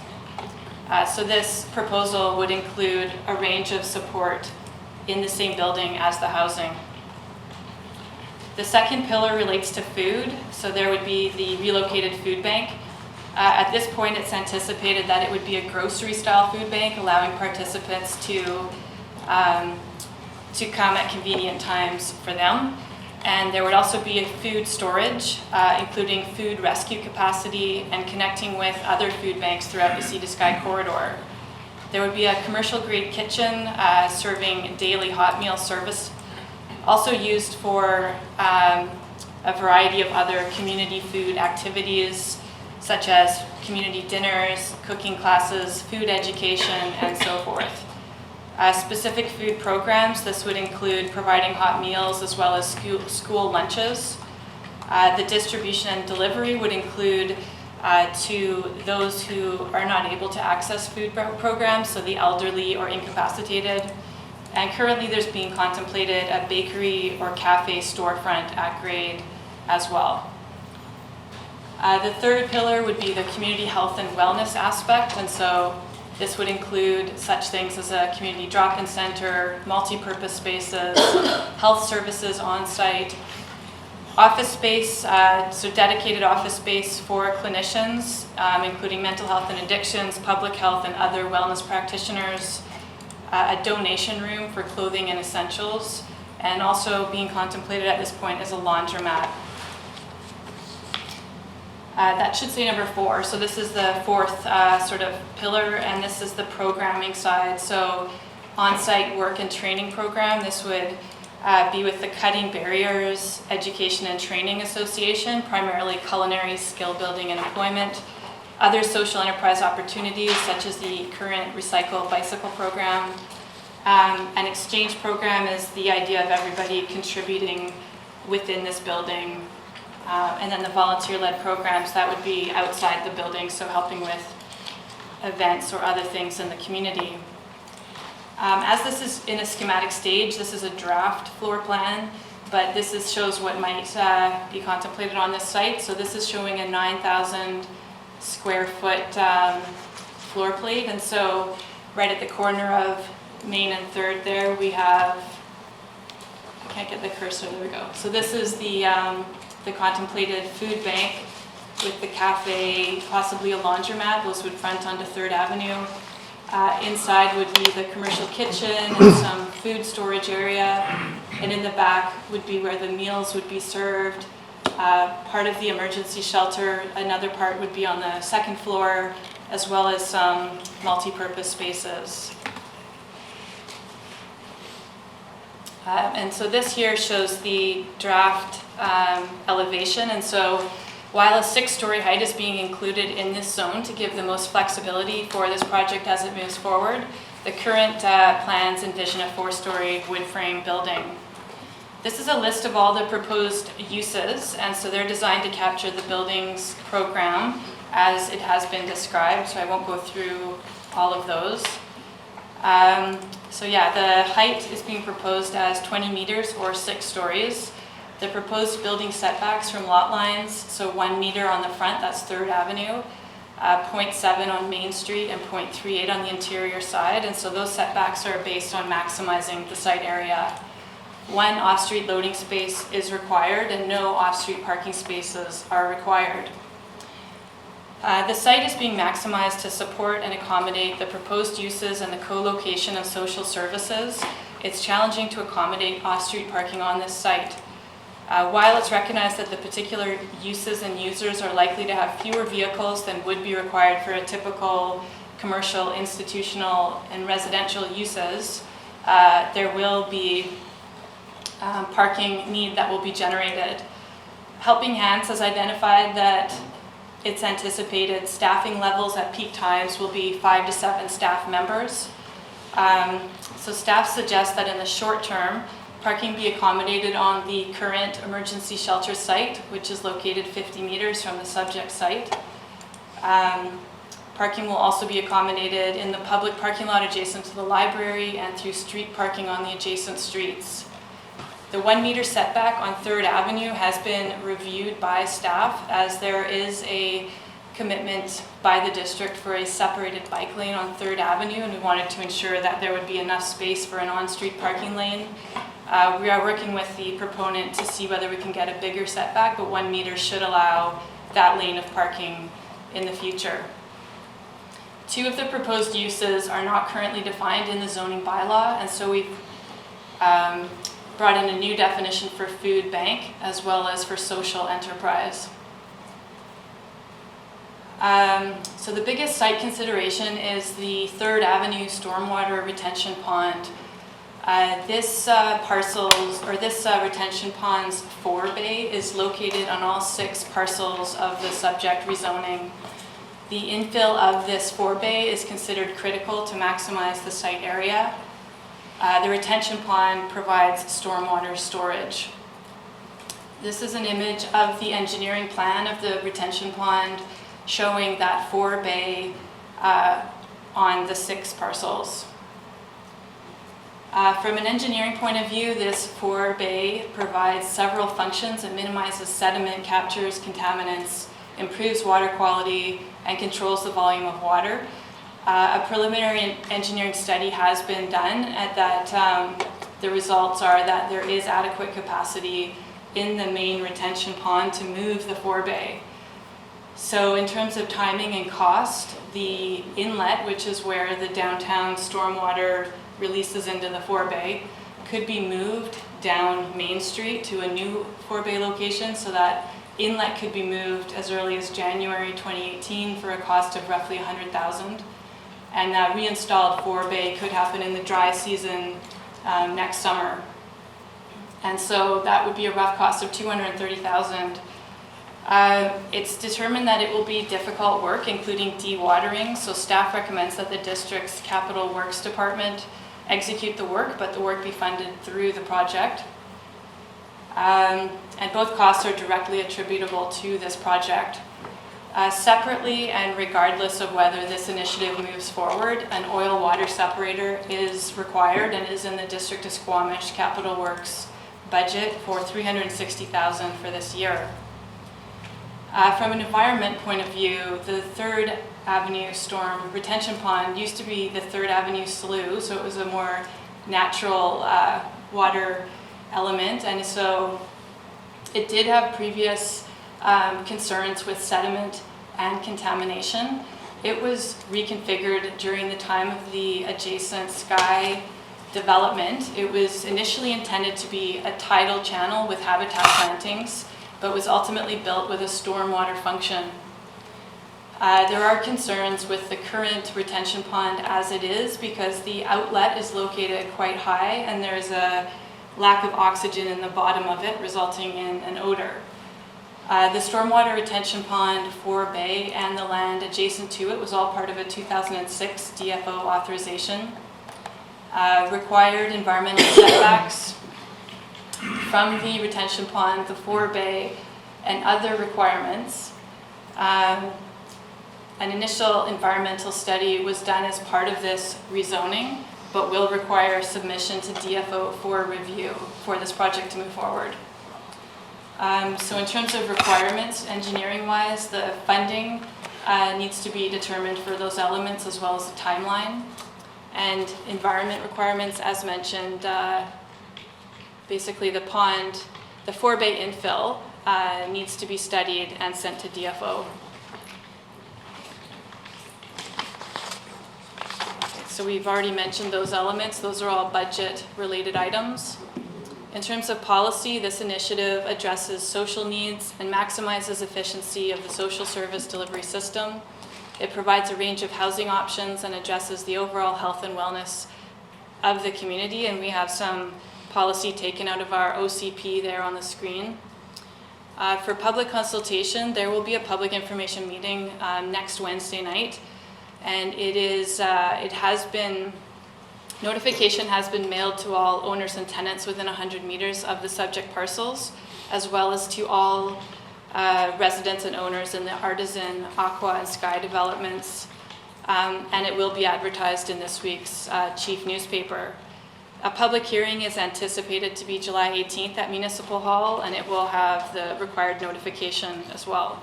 So this proposal would include a range of support in the same building as the housing. The second pillar relates to food, so there would be the relocated food bank. At this point, it's anticipated that it would be a grocery-style food bank, allowing participants to come at convenient times for them. And there would also be a food storage, including food rescue capacity and connecting with other food banks throughout the Sea to Sky corridor. There would be a commercial-grade kitchen serving daily hot meal service, also used for a variety of other community food activities, such as community dinners, cooking classes, food education, and so forth. Specific food programs, this would include providing hot meals as well as school lunches. The distribution and delivery would include to those who are not able to access food programs, so the elderly or incapacitated. And currently there's being contemplated a bakery or cafe storefront at grade as well. The third pillar would be the community health and wellness aspect, and so this would include such things as a community drop-in center, multi-purpose spaces, health services on site, office space, so dedicated office space for clinicians, including mental health and addictions, public health and other wellness practitioners, a donation room for clothing and essentials, and also being contemplated at this point is a laundromat. That should say number 4. So this is the fourth sort of pillar, and this is the programming side. So on-site work and training program, this would be with the Cutting Barriers Education and Training Association, primarily culinary, skill building, and employment. Other social enterprise opportunities, such as the current Recycle Bicycle program. An exchange program is the idea of everybody contributing within this building. And then the volunteer-led programs, that would be outside the building, so helping with events or other things in the community. As this is in a schematic stage, this is a draft floor plan, but this shows what might be contemplated on this site. So this is showing a 9,000 square foot floor plate, and so right at the corner of Main and 3rd there we have, I can't get the cursor, there we go. So this is the contemplated food bank with the cafe, possibly a laundromat. Those would front onto 3rd Avenue. Inside would be the commercial kitchen and some food storage area, and in the back would be where the meals would be served. Part of the emergency shelter, another part would be on the 2nd floor, as well as some multi-purpose spaces. And so this here shows the draft elevation, and so while a 6-story height is being included in this zone to give the most flexibility for this project as it moves forward, the current plans envision a 4-story wood frame building. This is a list of all the proposed uses, and so they're designed to capture the building's program as it has been described, so I won't go through all of those. So yeah, the height is being proposed as 20 meters or 6 stories. The proposed building setbacks from lot lines, so 1 meter on the front, that's 3rd Avenue, 0.7 on Main Street, and 0.38 on the interior side. And so those setbacks are based on maximizing the site area. 1 off-street loading space is required, and no off-street parking spaces are required. The site is being maximized to support and accommodate the proposed uses and the co-location of social services. It's challenging to accommodate off-street parking on this site. While it's recognized that the particular uses and users are likely to have fewer vehicles than would be required for a typical commercial, institutional, and residential uses, there will be parking need that will be generated. Helping Hands has identified that its anticipated staffing levels at peak times will be 5 to 7 staff members. So staff suggests that in the short term, parking be accommodated on the current emergency shelter site, which is located 50 meters from the subject site. Parking will also be accommodated in the public parking lot adjacent to the library and through street parking on the adjacent streets. The 1 meter setback on 3rd Avenue has been reviewed by staff, as there is a commitment by the district for a separated bike lane on 3rd Avenue, and we wanted to ensure that there would be enough space for an on-street parking lane. We are working with the proponent to see whether we can get a bigger setback, but 1 meter should allow that lane of parking in the future. 2 of the proposed uses are not currently defined in the zoning bylaw, and so we've brought in a new definition for food bank as well as for social enterprise. So the biggest site consideration is the 3rd Avenue stormwater retention pond. This retention pond's forebay is located on all 6 parcels of the subject rezoning. The infill of this forebay is considered critical to maximize the site area. The retention pond provides stormwater storage. This is an image of the engineering plan of the retention pond showing that forebay on the 6 parcels. From an engineering point of view, this forebay provides several functions. It minimizes sediment, captures contaminants, improves water quality, and controls the volume of water. A preliminary engineering study has been done at that the results are that there is adequate capacity in the main retention pond to move the forebay. So in terms of timing and cost, the inlet, which is where the downtown stormwater releases into the forebay, could be moved down Main Street to a new forebay location, so that inlet could be moved as early as January 2018 for a cost of roughly $100,000. And that reinstalled forebay could happen in the dry season next summer. And so that would be a rough cost of $230,000. It's determined that it will be difficult work, including dewatering, so staff recommends that the district's Capital Works Department execute the work, but the work be funded through the project. And both costs are directly attributable to this project. Separately, and regardless of whether this initiative moves forward, an oil water separator is required and is in the District of Squamish Capital Works budget for $360,000 for this year. From an environment point of view, the 3rd Avenue Storm Retention Pond used to be the 3rd Avenue Slough, so it was a more natural water element, and so it did have previous concerns with sediment and contamination. It was reconfigured during the time of the adjacent Sky development. It was initially intended to be a tidal channel with habitat plantings, but was ultimately built with a stormwater function. There are concerns with the current retention pond as it is because the outlet is located quite high and there's a lack of oxygen in the bottom of it, resulting in an odor. The stormwater retention pond, 4Bay, and the land adjacent to it was all part of a 2006 DFO authorization. Required environmental setbacks from the retention pond, the 4Bay, and other requirements. An initial environmental study was done as part of this rezoning, but will require submission to DFO for review for this project to move forward. So in terms of requirements, engineering-wise, the funding needs to be determined for those elements as well as the timeline. And environment requirements, as mentioned, basically the pond, the 4Bay infill needs to be studied and sent to DFO. So we've already mentioned those elements. Those are all budget-related items. In terms of policy, this initiative addresses social needs and maximizes efficiency of the social service delivery system. It provides a range of housing options and addresses the overall health and wellness of the community, and we have some policy taken out of our OCP there on the screen. For public consultation, there will be a public information meeting next Wednesday night, and notification has been mailed to all owners and tenants within 100 meters of the subject parcels, as well as to all residents and owners in the Artisan, Aqua, and Sky developments, and it will be advertised in this week's chief newspaper. A public hearing is anticipated to be July 18th at Municipal Hall, and it will have the required notification as well.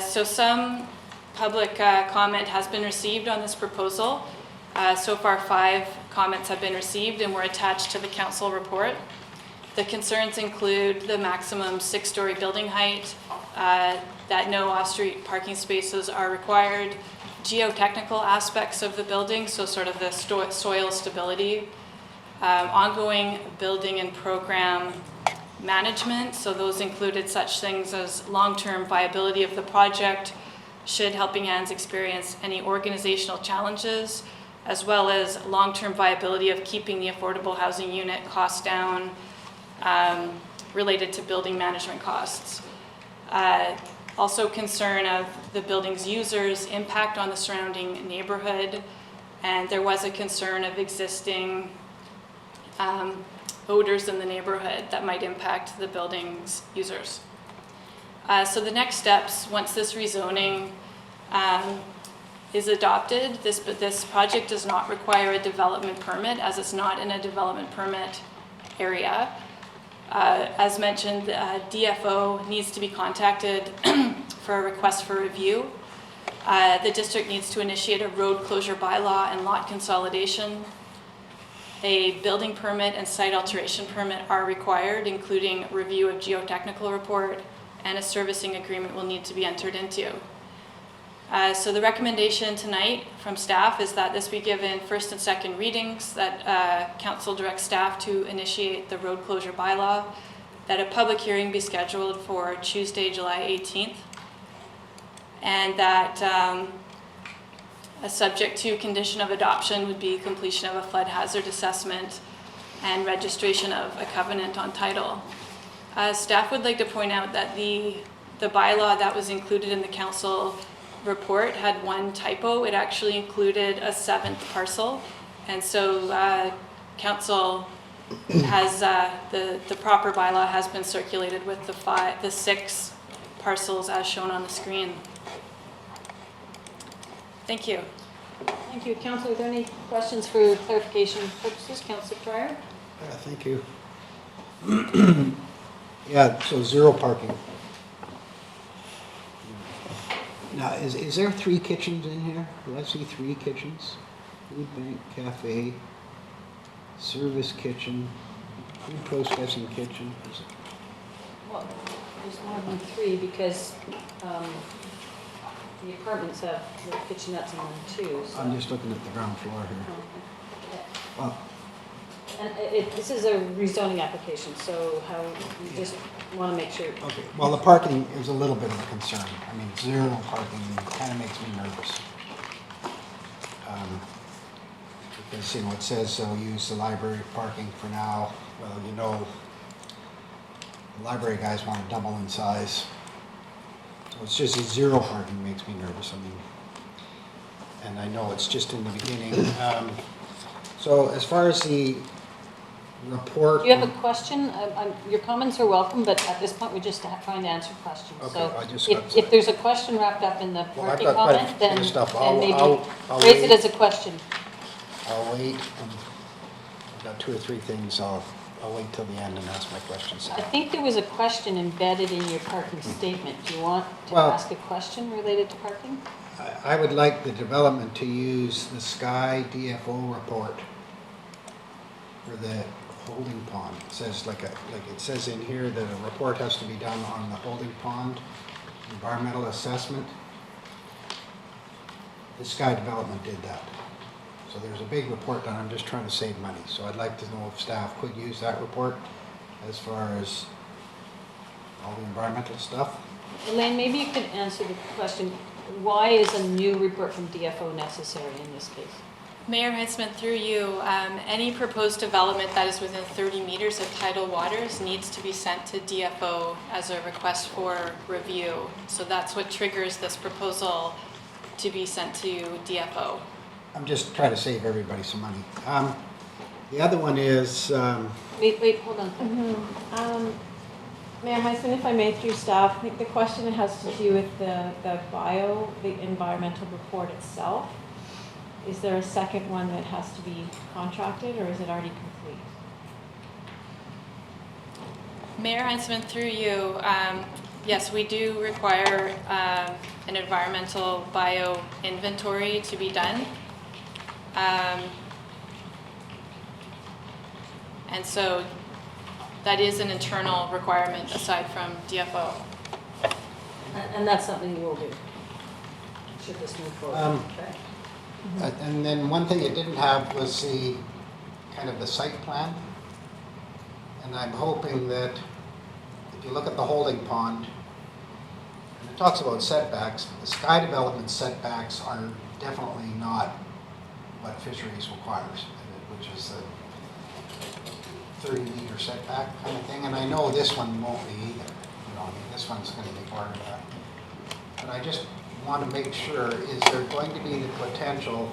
So some public comment has been received on this proposal. So far, 5 comments have been received and were attached to the council report. The concerns include the maximum 6-story building height, that no off-street parking spaces are required, geotechnical aspects of the building, so sort of the soil stability, ongoing building and program management, so those included such things as long-term viability of the project, should Helping Hands experience any organizational challenges, as well as long-term viability of keeping the affordable housing unit costs down, related to building management costs. Also concern of the building's users' impact on the surrounding neighborhood, and there was a concern of existing odors in the neighborhood that might impact the building's users. So the next steps, once this rezoning is adopted, this project does not require a development permit, as it's not in a development permit area. As mentioned, DFO needs to be contacted for a request for review. The district needs to initiate a road closure bylaw and lot consolidation. A building permit and site alteration permit are required, including review of geotechnical report, and a servicing agreement will need to be entered into. So the recommendation tonight from staff is that this be given first and second readings, that council directs staff to initiate the road closure bylaw, that a public hearing be scheduled for Tuesday, July 18th, and that a subject to condition of adoption would be completion of a flood hazard assessment and registration of a covenant on title. Staff would like to point out that the bylaw that was included in the council report had one typo. It actually included a 7th parcel, and so council has the proper bylaw has been circulated with the 6 parcels as shown on the screen. Thank you. Thank you. Councillor, are there any questions for clarification purposes? Councillor Pryor? Thank you. Yeah, so 0 parking. Now, is there 3 kitchens in here? Do I see 3 kitchens? Food bank, cafe, service kitchen, food processing kitchen. Well, there's more than 3 because the apartments have the kitchenettes in them too, so. I'm just looking at the ground floor here. Okay. Well, And this is a rezoning application, so how, you just want to make sure. okay, well, the parking is a little bit of a concern. I mean, 0 parking kind of makes me nervous. Because, you know, it says they'll use the library parking for now. Well, you know, the library guys want to double in size. So it's just 0 parking makes me nervous. I mean, and I know it's just in the beginning. So as far as the report. Do you have a question? Your comments are welcome, but at this point, we're just trying to answer questions. Okay, So I just if there's a question wrapped up in the Well, I've parking got quite a comment, bit then of stuff. maybe I'll raise it wait. as a question. I'll wait. I've got 2 or 3 things. I'll wait till the end and ask my questions. I think there was a question embedded in your parking statement. Do you want to Well- ask a question related to parking? I would like the development to use the Sky DFO report for the holding pond. It says like it says in here that a report has to be done on the holding pond environmental assessment. The Sky development did that. So there's a big report done. I'm just trying to save money. So I'd like to know if staff could use that report as far as all the environmental stuff. Elaine, maybe you could answer the question, why is a new report from DFO necessary in this case? Mayor Hinsman, through you, any proposed development that is within 30 meters of tidal waters needs to be sent to DFO as a request for review. So that's what triggers this proposal to be sent to DFO. I'm just trying to save everybody some money. The other one is, Wait, hold on. Mayor Heisman, if I may, through staff, I think the question has to do with the environmental report itself. Is there a second one that has to be contracted, or is it already complete? Mayor Hinsman, through you, yes, we do require an environmental bio inventory to be done. And so that is an internal requirement aside from DFO. And that's something you will do, should this move forward. Okay. and then one thing it didn't have was the kind of the site plan. And I'm hoping that if you look at the holding pond, and it talks about setbacks, the Sky development setbacks are definitely not what fisheries requires, which is a 30-meter setback kind of thing. And I know this one won't be either. You know, I mean, this one's going to be part of that. But I just want to make sure, is there going to be the potential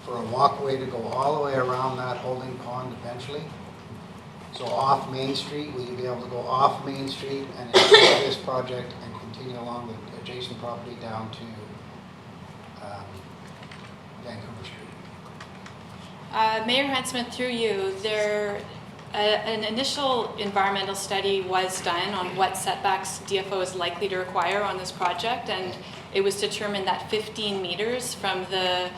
for a walkway to go all the way around that holding pond eventually? So off Main Street, will you be able to go off Main Street and enjoy this project and continue along the adjacent property down to Vancouver Street? Mayor Hinsman, through you, an initial environmental study was done on what setbacks DFO is likely to require on this project, and it was determined that 15 meters from the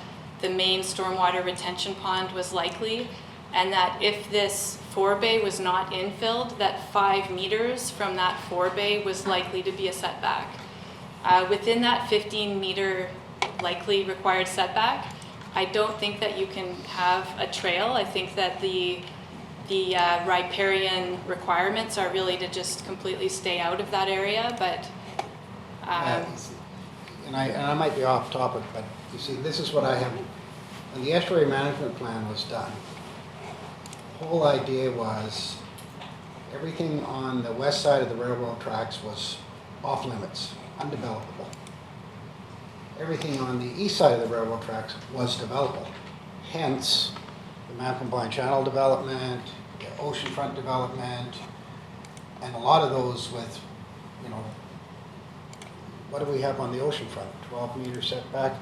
main stormwater retention pond was likely, and that if this forebay was not infilled, that 5 meters from that forebay was likely to be a setback. Within that 15-meter likely required setback, I don't think that you can have a trail. I think that the riparian requirements are really to just completely stay out of that area, but And I might be off topic, but you see, this is what I have. When the estuary management plan was done, the whole idea was everything on the west side of the railroad tracks was off limits, undevelopable. Everything on the east side of the railroad tracks was developable. Hence, the Mountain Blind Channel development, the oceanfront development, and a lot of those with, you know, what do we have on the oceanfront? 12-meter setback,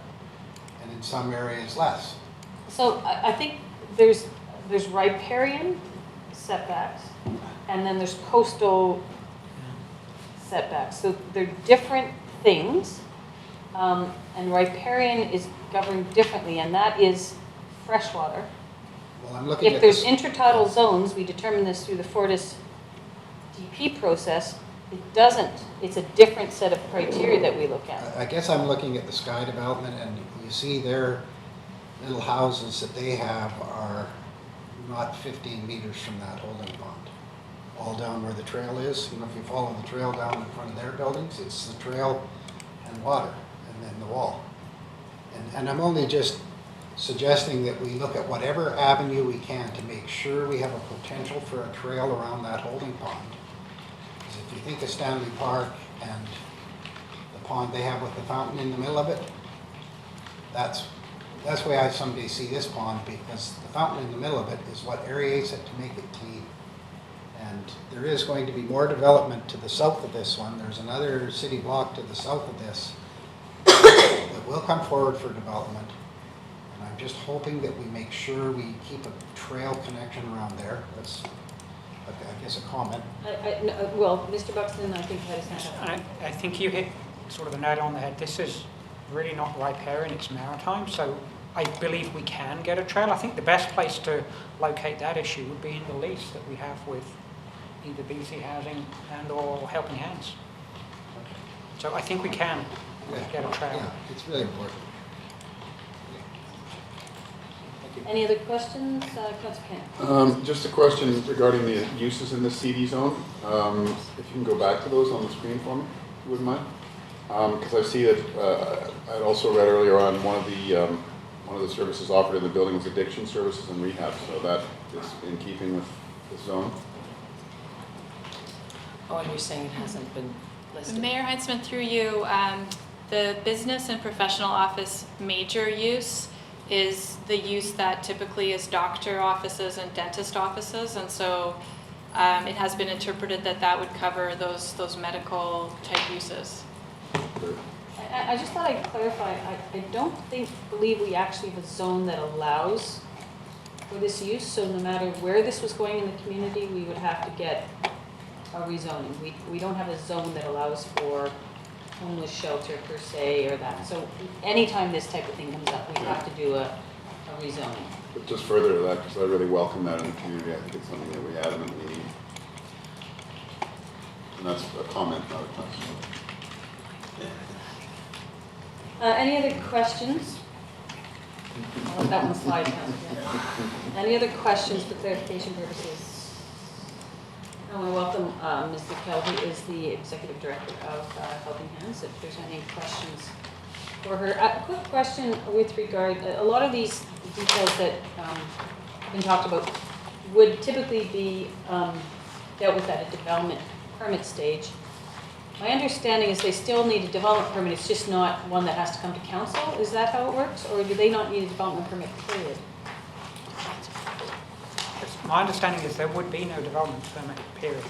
and in some areas less. So I think there's riparian setbacks, and then there's coastal setbacks. So they're different things, and riparian is governed differently, and that is freshwater. Well, I'm looking If at there's this. intertidal zones, we determine this through the Fortis DP process. It doesn't. It's a different set of criteria that we look at. I guess I'm looking at the Sky development, and you see their little houses that they have are not 15 meters from that holding pond. All down where the trail is. You know, if you follow the trail down in front of their buildings, it's the trail and water, and then the wall. And I'm only just suggesting that we look at whatever avenue we can to make sure we have a potential for a trail around that holding pond. Because if you think of Stanley Park and the pond they have with the fountain in the middle of it, that's the way I someday see this pond, because the fountain in the middle of it is what aerates it to make it clean. And there is going to be more development to the south of this one. There's another city block to the south of this that will come forward for development. And I'm just hoping that we make sure we keep a trail connection around there. That's, I guess, a comment. Well, Mr. Buxton, I think had his hand up. I think you hit sort of the nail on the head. This is really not riparian, it's maritime, so I believe we can get a trail. I think the best place to locate that issue would be in the lease that we have with either BC Housing and or Helping Hands. So I think we can get a trail. Yeah, it's really important. Any other questions, Councillor Kent? Just a question regarding the uses in the CD zone. If you can go back to those on the screen for me, if you wouldn't mind. Because I see that I'd also read earlier on one of the services offered in the building was addiction services and rehab, so that is in keeping with the zone. Oh, and you're saying it hasn't been listed? Mayor Heinzman, through you, the business and professional office major use is the use that typically is doctor offices and dentist offices, and so it has been interpreted that that would cover those medical type uses. I just thought I'd clarify, I don't believe we actually have a zone that allows for this use, so no matter where this was going in the community, we would have to get a rezoning. We don't have a zone that allows for homeless shelter per se or that. So anytime this type of thing comes up, we have to do a rezoning. But just further to that, because I really welcome that in the community, I think it's something that we adamantly need. And that's a comment, not a question. Any other questions? I'll let that one slide, Councillor. Any other questions for clarification purposes? I want to welcome Ms. Kell, who is the Executive Director of Helping Hands, if there's any questions for her. A quick question with regard, a lot of these details that have been talked about would typically be dealt with at a development permit stage. My understanding is they still need a development permit, it's just not one that has to come to council. Is that how it works, or do they not need a development permit, period? My understanding is there would be no development permit, period.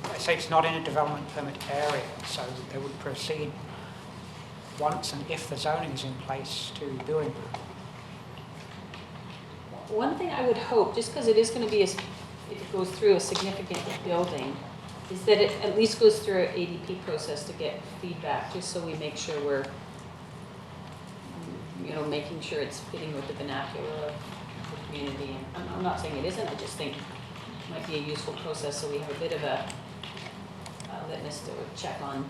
I say it's not in a development permit area, so they would proceed once and if the zoning is in place to doing that. One thing I would hope, just because it is going to be, if it goes through a significant building, is that it at least goes through an ADP process to get feedback, just so we make sure we're, making sure it's fitting with the vernacular of the community. And I'm not saying it isn't, I just think it might be a useful process, so we have a bit of a litmus to check on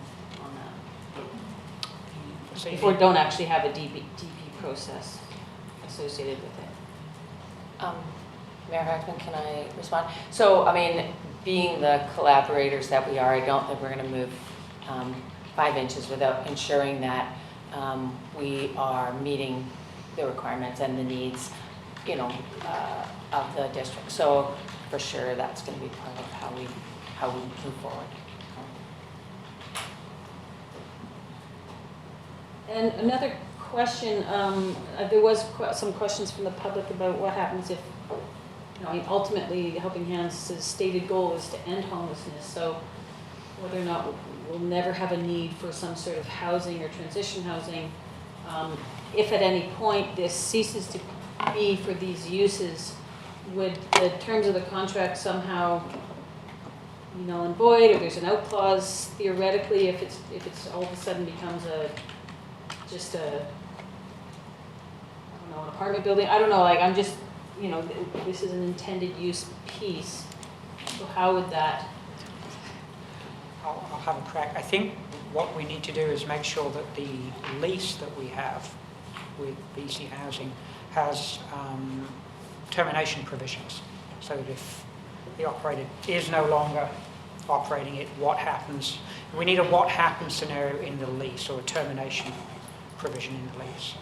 that. If we don't actually have a DP process associated with it. Mayor Hackman, can I respond? So, I mean, being the collaborators that we are, I don't think we're going to move 5 inches without ensuring that we are meeting the requirements and the needs, of the district. So, for sure, that's going to be part of how we move forward. And another question, there was some questions from the public about what happens if, ultimately Helping Hands' stated goal is to end homelessness, so whether or not we'll never have a need for some sort of housing or transition housing, if at any point this ceases to be for these uses, would the terms of the contract somehow be null and void, or there's an out clause theoretically if it's all of a sudden becomes just a, I don't know, an apartment building? I don't know, like, I'm just, you know, this is an intended use piece, so how would that? I'll have a crack. I think what we need to do is make sure that the lease that we have with BC Housing has termination provisions, so that if the operator is no longer operating it, what happens? We need a what happens scenario in the lease, or a termination provision in the lease.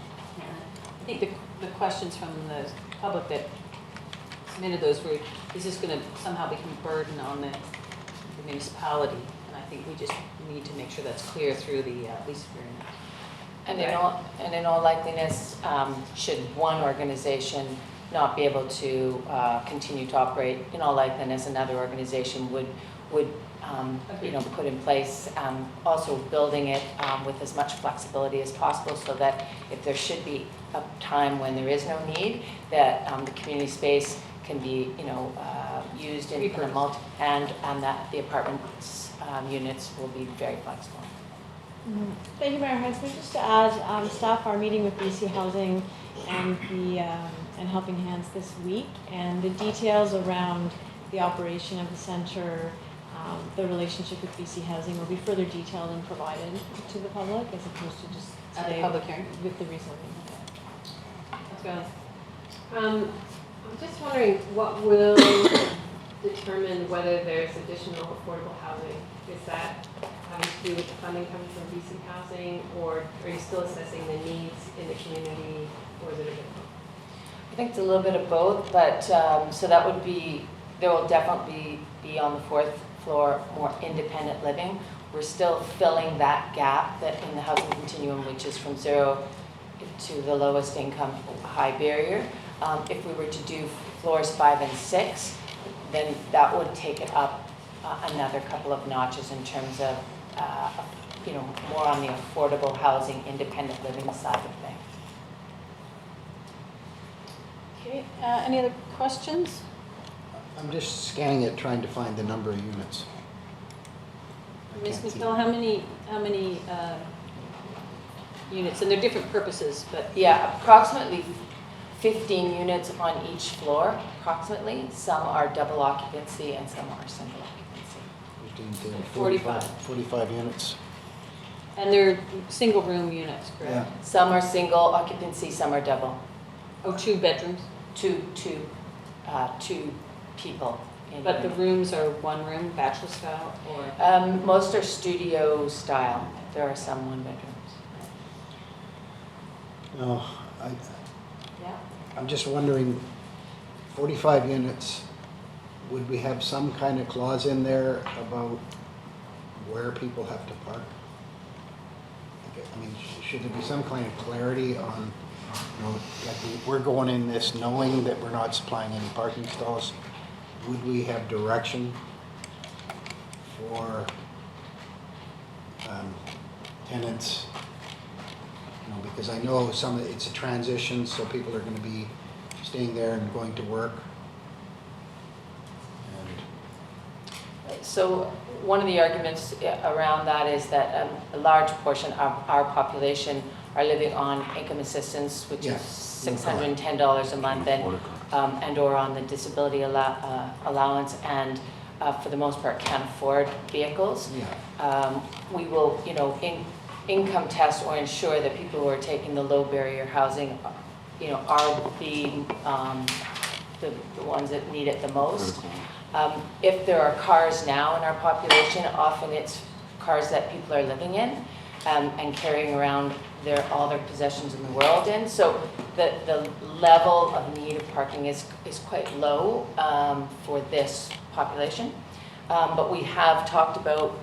I think the questions from the public that submitted those were, is this going to somehow become a burden on the municipality? And I think we just need to make sure that's clear through the lease agreement. And in all likeliness, should one organization not be able to continue to operate, in all likeliness, another organization would put in place, also building it with as much flexibility as possible, so that if there should be a time when there is no need, that the community space can be, used in a multi, and that the apartments units will be very flexible. Thank you, Mayor Heinzman. Just to add, staff are meeting with BC Housing and and Helping Hands this week, and the details around the operation of the centre, the relationship with BC Housing will be further detailed and provided to the public, as opposed to just At the today public hearing? with the rezoning. Let's go. I'm just wondering what will determine whether there's additional affordable housing. Is that having to do with the funding coming from BC Housing, or are you still assessing the needs in the community, or is it a bit of both? I think it's a little bit of both, but so that would be, there will definitely be on the fourth floor more independent living. We're still filling that gap that in the housing continuum, which is from 0 to the lowest income, high barrier. If we were to do floors 5 and 6, then that would take it up another couple of notches in terms of, more on the affordable housing, independent living side of things. Okay, any other questions? I'm just scanning it, trying to find the number of units. I Ms. can't see. McKinnon, how many units, and they're different purposes, but Yeah, approximately 15 units on each floor, approximately. Some are double occupancy and some are single occupancy. 15 to 45. 45 units. and they're single room units, correct? Yeah. Some are single occupancy, some are double. Oh, 2 bedrooms, Two people in but the unit. rooms are 1 room, bachelor style, or? Most are studio style. There are some 1 bedrooms. No, Yeah. I'm just wondering, 45 units, would we have some kind of clause in there about where people have to park? I mean, should there be some kind of clarity on, like we're going in this knowing that we're not supplying any parking stalls? Would we have direction for tenants? Because I know it's a transition, so people are going to be staying there and going to work. So one of the arguments around that is that a large portion of our population are living on income assistance, which is $610 a month, and or on the disability allowance, and for the most part can't afford vehicles. Yeah. We will, income test or ensure that people who are taking the low barrier housing, are the ones that need it the most. If there are cars now in our population, often it's cars that people are living in and carrying around all their possessions in the world in. So the level of need of parking is quite low for this population. But we have talked about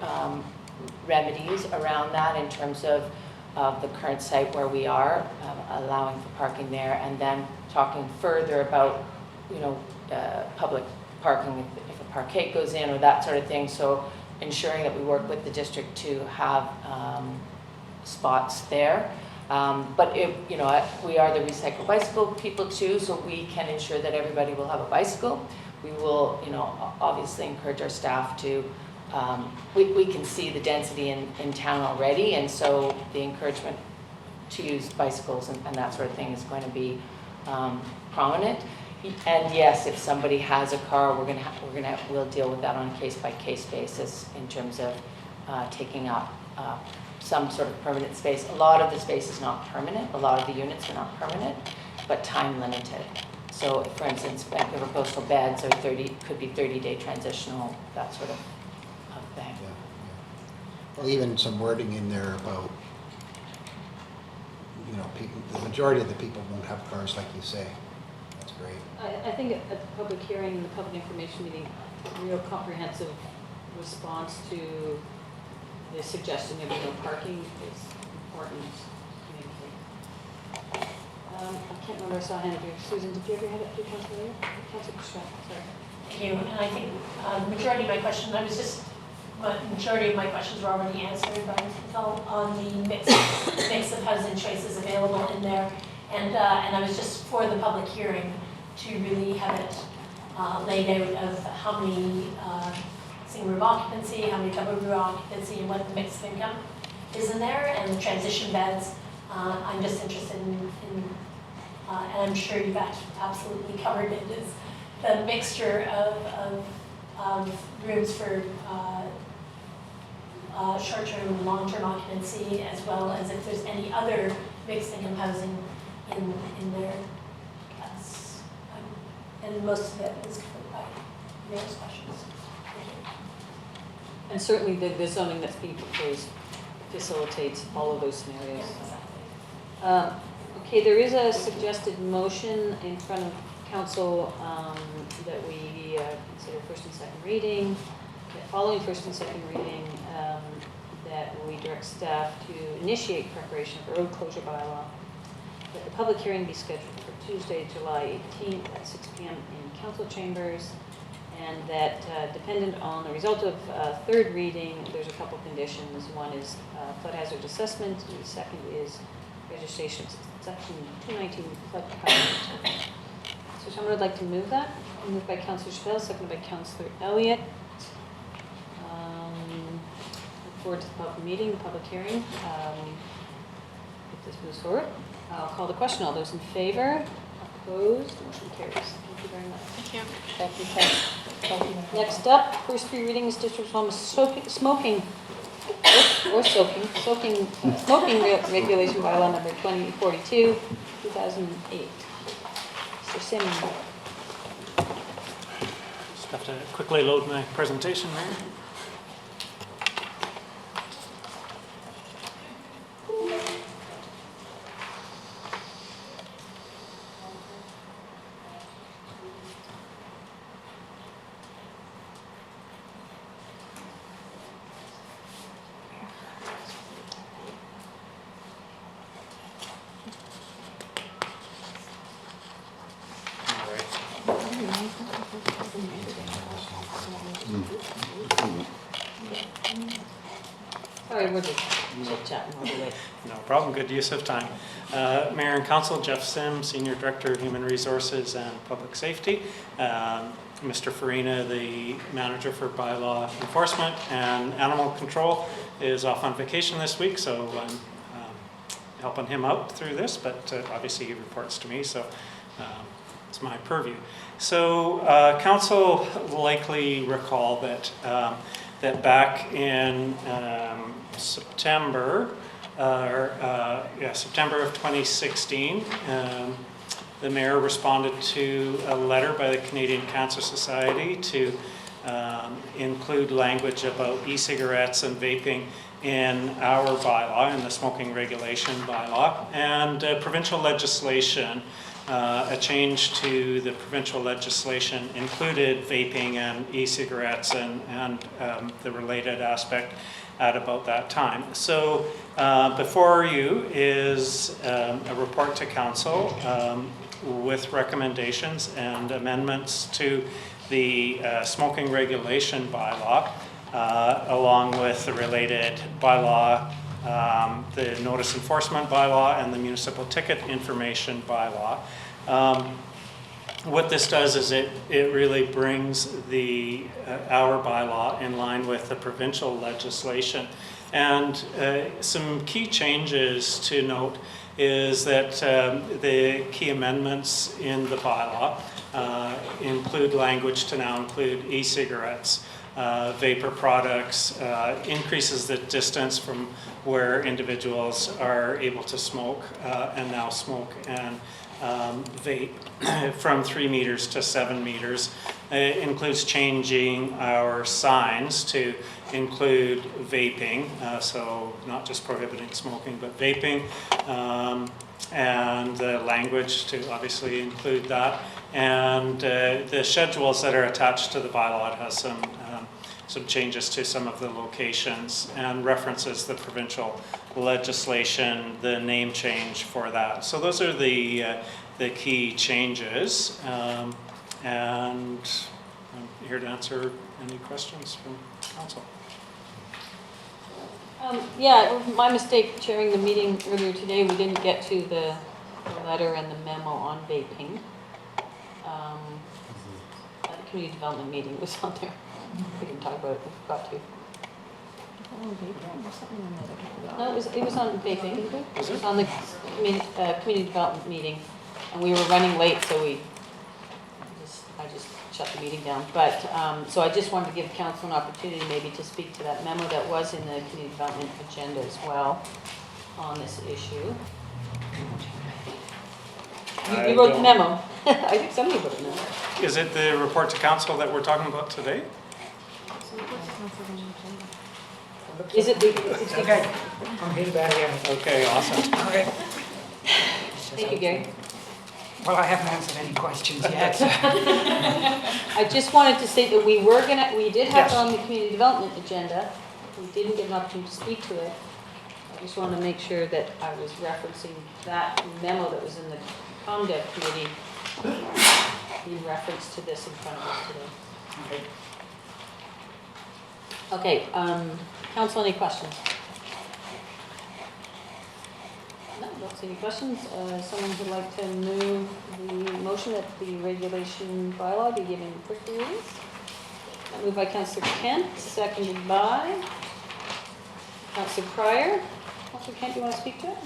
remedies around that in terms of the current site where we are, allowing for parking there, and then talking further about, public parking if a parkade goes in or that sort of thing. So ensuring that we work with the district to have spots there. But we are the recycle bicycle people too, so we can ensure that everybody will have a bicycle. We will, obviously encourage our staff to, we can see the density in town already, and so the encouragement to use bicycles and that sort of thing is going to be prominent. And yes, if somebody has a car, we'll deal with that on a case-by-case basis in terms of taking up some sort of permanent space. A lot of the space is not permanent. A lot of the units are not permanent, but time limited. So, for instance, Vancouver Coastal Beds could be 30-day transitional, that sort of thing. Yeah. Well, even some wording in there about, people, the majority of the people won't have cars, like you say. That's great. I think at the public hearing and the public information meeting, a real comprehensive response to the suggestion of no parking is important to communicate. I can't remember, I saw a hand here. Susan, did you ever have it through Councilor? Councilor Bushra, sorry. Thank you, and I think the majority of my questions, majority of my questions were already answered by Ms. Patel on the mix of housing choices available in there. And I was just for the public hearing to really have it laid out of how many single room occupancy, how many double room occupancy, and what the mix of income is in there, and the transition beds. I'm just interested in and I'm sure you've absolutely covered it, is the mixture of rooms for short-term and long-term occupancy, as well as if there's any other mixed income housing in there. And most of it is covered by various questions. Thank you. And certainly the zoning that's being proposed facilitates all of those scenarios. Exactly. Okay, there is a suggested motion in front of council that we consider first and second reading. That following first and second reading, that we direct staff to initiate preparation of a road closure bylaw. That the public hearing be scheduled for Tuesday, July 18th at 6 p.m. in council chambers, and that dependent on the result of third reading, there's a couple conditions. One is flood hazard assessment, and the second is registration, section 219 flood coverage. So someone would like to move that? Moved by Councillor Chappelle, seconded by Councillor Elliott. Look forward to the public meeting, the public hearing. If this moves forward, I'll call the question. All those in favor? Opposed? The motion carries. Thank you very much. Thank you. Thank you, Thank you. Next up, first three readings, district home smoking regulation bylaw number 2042, 2008. Mr. Simmons. Just have to quickly load my presentation there. Sorry, we're just chit-chatting all the way. No problem, good use of time. Mayor and Council, Jeff Sim, Senior Director of Human Resources and Public Safety. Mr. Farina, the Manager for Bylaw Enforcement and Animal Control, is off on vacation this week, so I'm helping him out through this, but obviously he reports to me, so it's my purview. So Council likely recall that that back in September of 2016, the mayor responded to a letter by the Canadian Cancer Society to include language about e-cigarettes and vaping in our bylaw, in the smoking regulation bylaw, and provincial legislation. A change to the provincial legislation included vaping and e-cigarettes and the related aspect at about that time. So before you is a report to council with recommendations and amendments to the smoking regulation bylaw, along with the related bylaw the notice enforcement bylaw and the municipal ticket information bylaw. What this does is it really brings the our bylaw in line with the provincial legislation. And some key changes to note is that the key amendments in the bylaw include language to now include e-cigarettes, vapor products, increases the distance from where individuals are able to smoke and now smoke and vape from 3 meters to 7 meters. It includes changing our signs to include vaping, so not just prohibiting smoking, but vaping, and the language to obviously include that. And the schedules that are attached to the bylaw, it has some changes to some of the locations and references the provincial legislation, the name change for that. So those are the key changes, and I'm here to answer any questions from council. Yeah, it was my mistake chairing the meeting earlier today. We didn't get to the letter and the memo on vaping. At the community development meeting was on there. We can talk about it, we forgot to. No, it was on vaping. It was on the community development meeting, and we were running late, so I just shut the meeting down. But so I just wanted to give council an opportunity maybe to speak to that memo that was in the community development agenda as well on this issue. You wrote the memo. I think somebody wrote the memo. Is it the report to council that we're talking about today? Is it the? Okay, I'm here about it. Okay, awesome. Okay. Thank you, Gary. Well, I haven't answered any questions yet. I just wanted to say that we did have Yes. it on the community development agenda. We didn't get an opportunity to speak to it. I just wanted to make sure that I was referencing that memo that was in the ComDev committee in reference to this in front of us today. Okay, council, any questions? No, don't see any questions. Someone would like to move the motion that the regulation bylaw be given quick reading. Moved by Councillor Kent, seconded by Councillor Pryor. Councillor Kent, do you want to speak to it?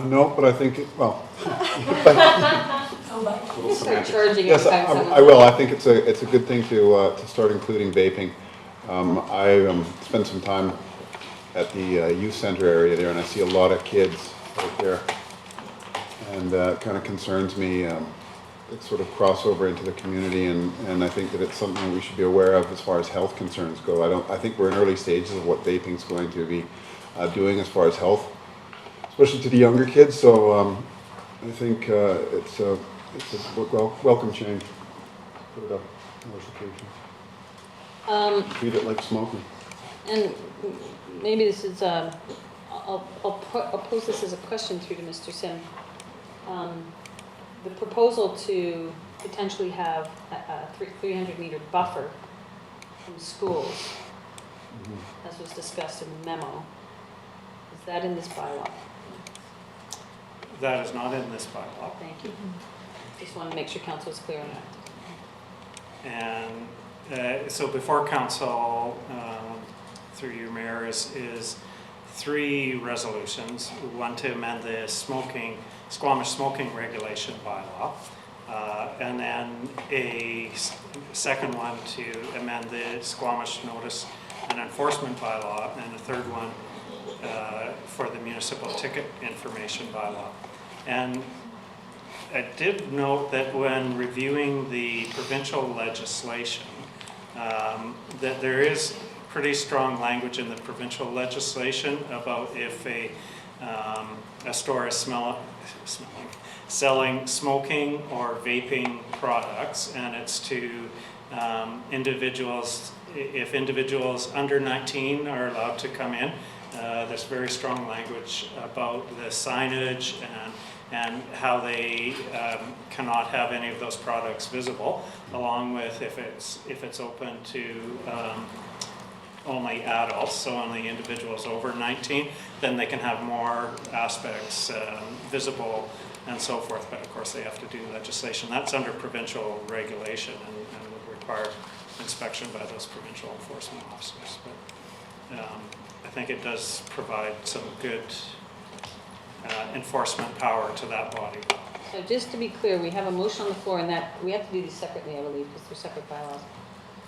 No, but I think, well. Start charging Yes, every time someone- I will. I think it's a good thing to start including vaping. I spent some time at the youth center area there, and I see a lot of kids out there, and it kind of concerns me. It's sort of crossover into the community, and I think that it's something that we should be aware of as far as health concerns go. I think we're in early stages of what vaping is going to be doing as far as health, especially to the younger kids. So I think it's a welcome change. Put it up on those occasions. Treat it like smoking. And maybe this is, I'll pose this as a question through to Mr. Sim. The proposal to potentially have a 300-meter buffer from schools, as was discussed in the memo, is that in this bylaw? That is not in this bylaw. Thank you. Just want to make sure council is clear on that. And so before council, through your mayor, is 3 resolutions. One to amend the Squamish smoking regulation bylaw, and then a second one to amend the Squamish notice and enforcement bylaw, and a third one for the municipal ticket information bylaw. And I did note that when reviewing the provincial legislation, that there is pretty strong language in the provincial legislation about if a store is selling smoking or vaping products, and it's to individuals, if individuals under 19 are allowed to come in. There's very strong language about the signage and how they cannot have any of those products visible, along with if it's open to only adults, so only individuals over 19, then they can have more aspects visible and so forth. But of course, they have to do legislation. That's under provincial regulation and would require inspection by those provincial enforcement officers. But I think it does provide some good enforcement power to that body. So just to be clear, we have a motion on the floor, and that we have to do these separately, I believe, because they're separate bylaws.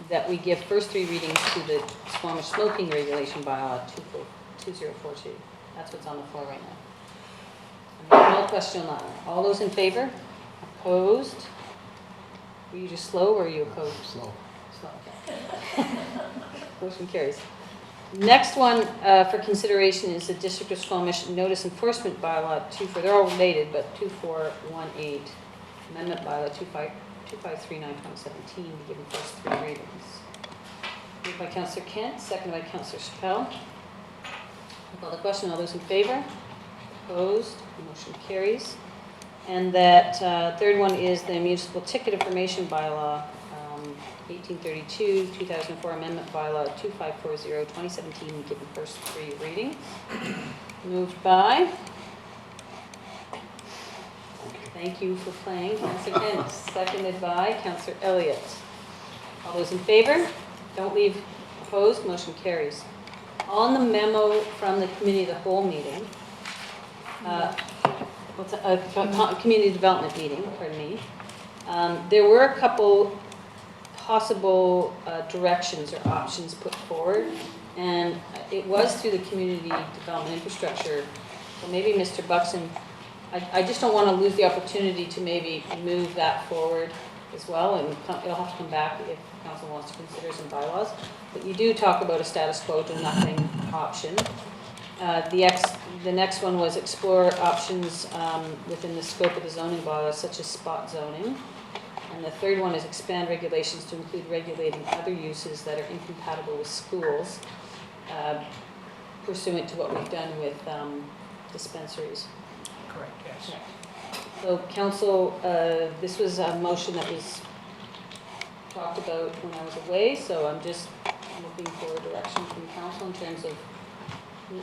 That we give first 3 readings to the Squamish smoking regulation bylaw 2042. That's what's on the floor right now. And no question on that. All those in favor? Opposed? Were you just slow or are you opposed? Slow. Slow, okay. Motion carries. Next one for consideration is the District of Squamish Notice Enforcement Bylaw 24, they're all related, but 2418, Amendment Bylaw 2539/2017, given first 3 readings. Moved by Councillor Kent, seconded by Councillor Chappell. I'll call the question. All those in favor? Opposed? Motion carries. And that third one is the Municipal Ticket Information Bylaw 1832, 2004 Amendment Bylaw 2540/2017, given first 3 readings. Moved by. Thank you for playing, Councillor Kent. Seconded by Councillor Elliott. All those in favor? Don't leave opposed. Motion carries. On the memo from the Committee of the Whole meeting, Community Development meeting, pardon me, there were a couple possible directions or options put forward, and it was through the Community Development Infrastructure. So maybe Mr. Buxton, I just don't want to lose the opportunity to maybe move that forward as well, and it'll have to come back if council wants to consider some bylaws. But you do talk about a status quo to nothing option. The next one was explore options within the scope of the zoning bylaws, such as spot zoning. And the third one is expand regulations to include regulating other uses that are incompatible with schools, pursuant to what we've done with dispensaries. Correct, yes. So council, this was a motion that was talked about when I was away, so I'm just looking for direction from council in terms of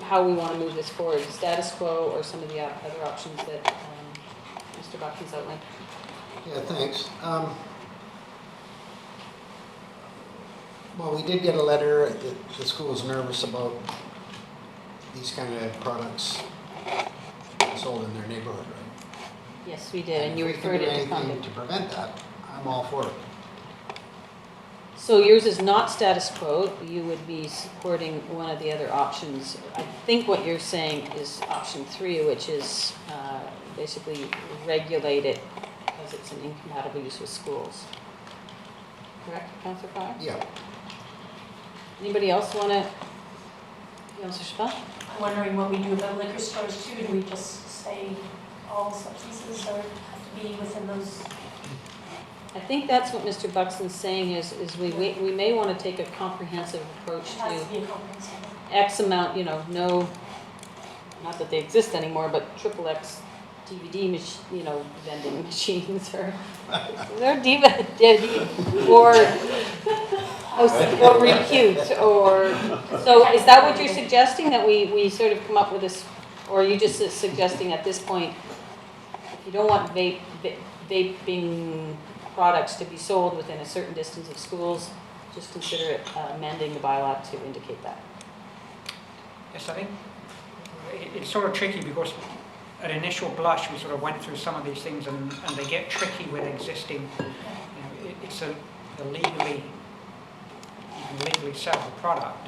how we want to move this forward, status quo or some of the other options that Mr. Buckley's outlined. Yeah, thanks. Well, we did get a letter that the school is nervous about these kind of products sold in their neighborhood, right? Yes, we did, and you referred it to anything funding. to prevent that, I'm all for it. So yours is not status quo, you would be supporting one of the other options. I think what you're saying is option 3, which is basically regulate it because it's an incompatible use with schools. Correct, Councillor Fire? Yeah. Anybody else want to? Councillor Chappell? I'm wondering what we do about liquor stores too. Do we just say all substances or have to be within those? I think that's what Mr. Buxton's saying is we may want to take a comprehensive approach It has to to be a comprehensive. X amount, no, not that they exist anymore, but XXX DVD, vending machines or or repute or, so is that what you're suggesting, that we sort of come up with this, or are you just suggesting at this point, if you don't want vaping products to be sold within a certain distance of schools, just consider it amending the bylaw to indicate that? Yes, I think it's sort of tricky because at initial blush we sort of went through some of these things and they get tricky with existing, it's a legally, you can legally sell the product.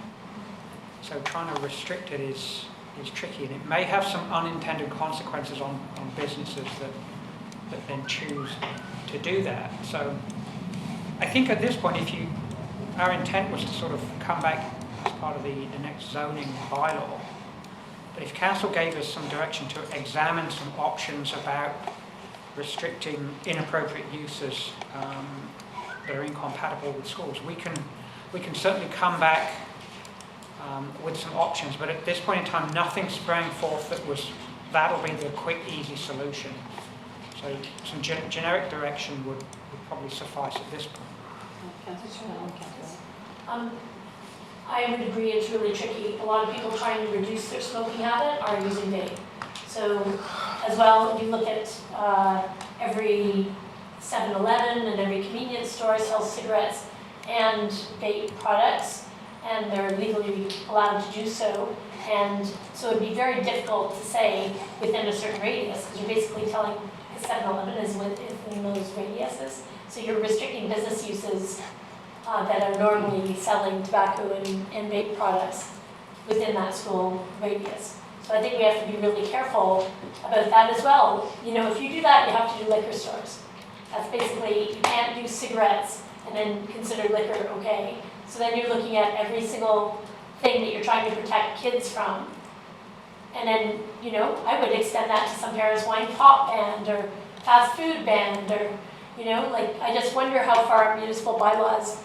So trying to restrict it is tricky, and it may have some unintended consequences on businesses that then choose to do that. So I think at this point, our intent was to sort of come back as part of the next zoning bylaw. But if council gave us some direction to examine some options about restricting inappropriate uses that are incompatible with schools, we can certainly come back with some options. But at this point in time, nothing sprang forth that'll be the quick, easy solution. So some generic direction would probably suffice at this point. I I would agree it's really tricky. A lot of people trying to reduce their smoking habit are using vape. So as well, you look at every 7-Eleven and every convenience store sells cigarettes and vape products, and they're legally allowed to do so. And so it'd be very difficult to say within a certain radius, because you're basically telling the 7-Eleven is within those radiuses. So you're restricting business uses that are normally selling tobacco and vape products within that school radius. So I think we have to be really careful about that as well. You know, if you do that, you have to do liquor stores. That's basically, you can't do cigarettes and then consider liquor okay. So then you're looking at every single thing that you're trying to protect kids from. And then, you know, I would extend that to some parents wanting pop banned or fast food banned, or, you know, like, I just wonder how far municipal bylaws,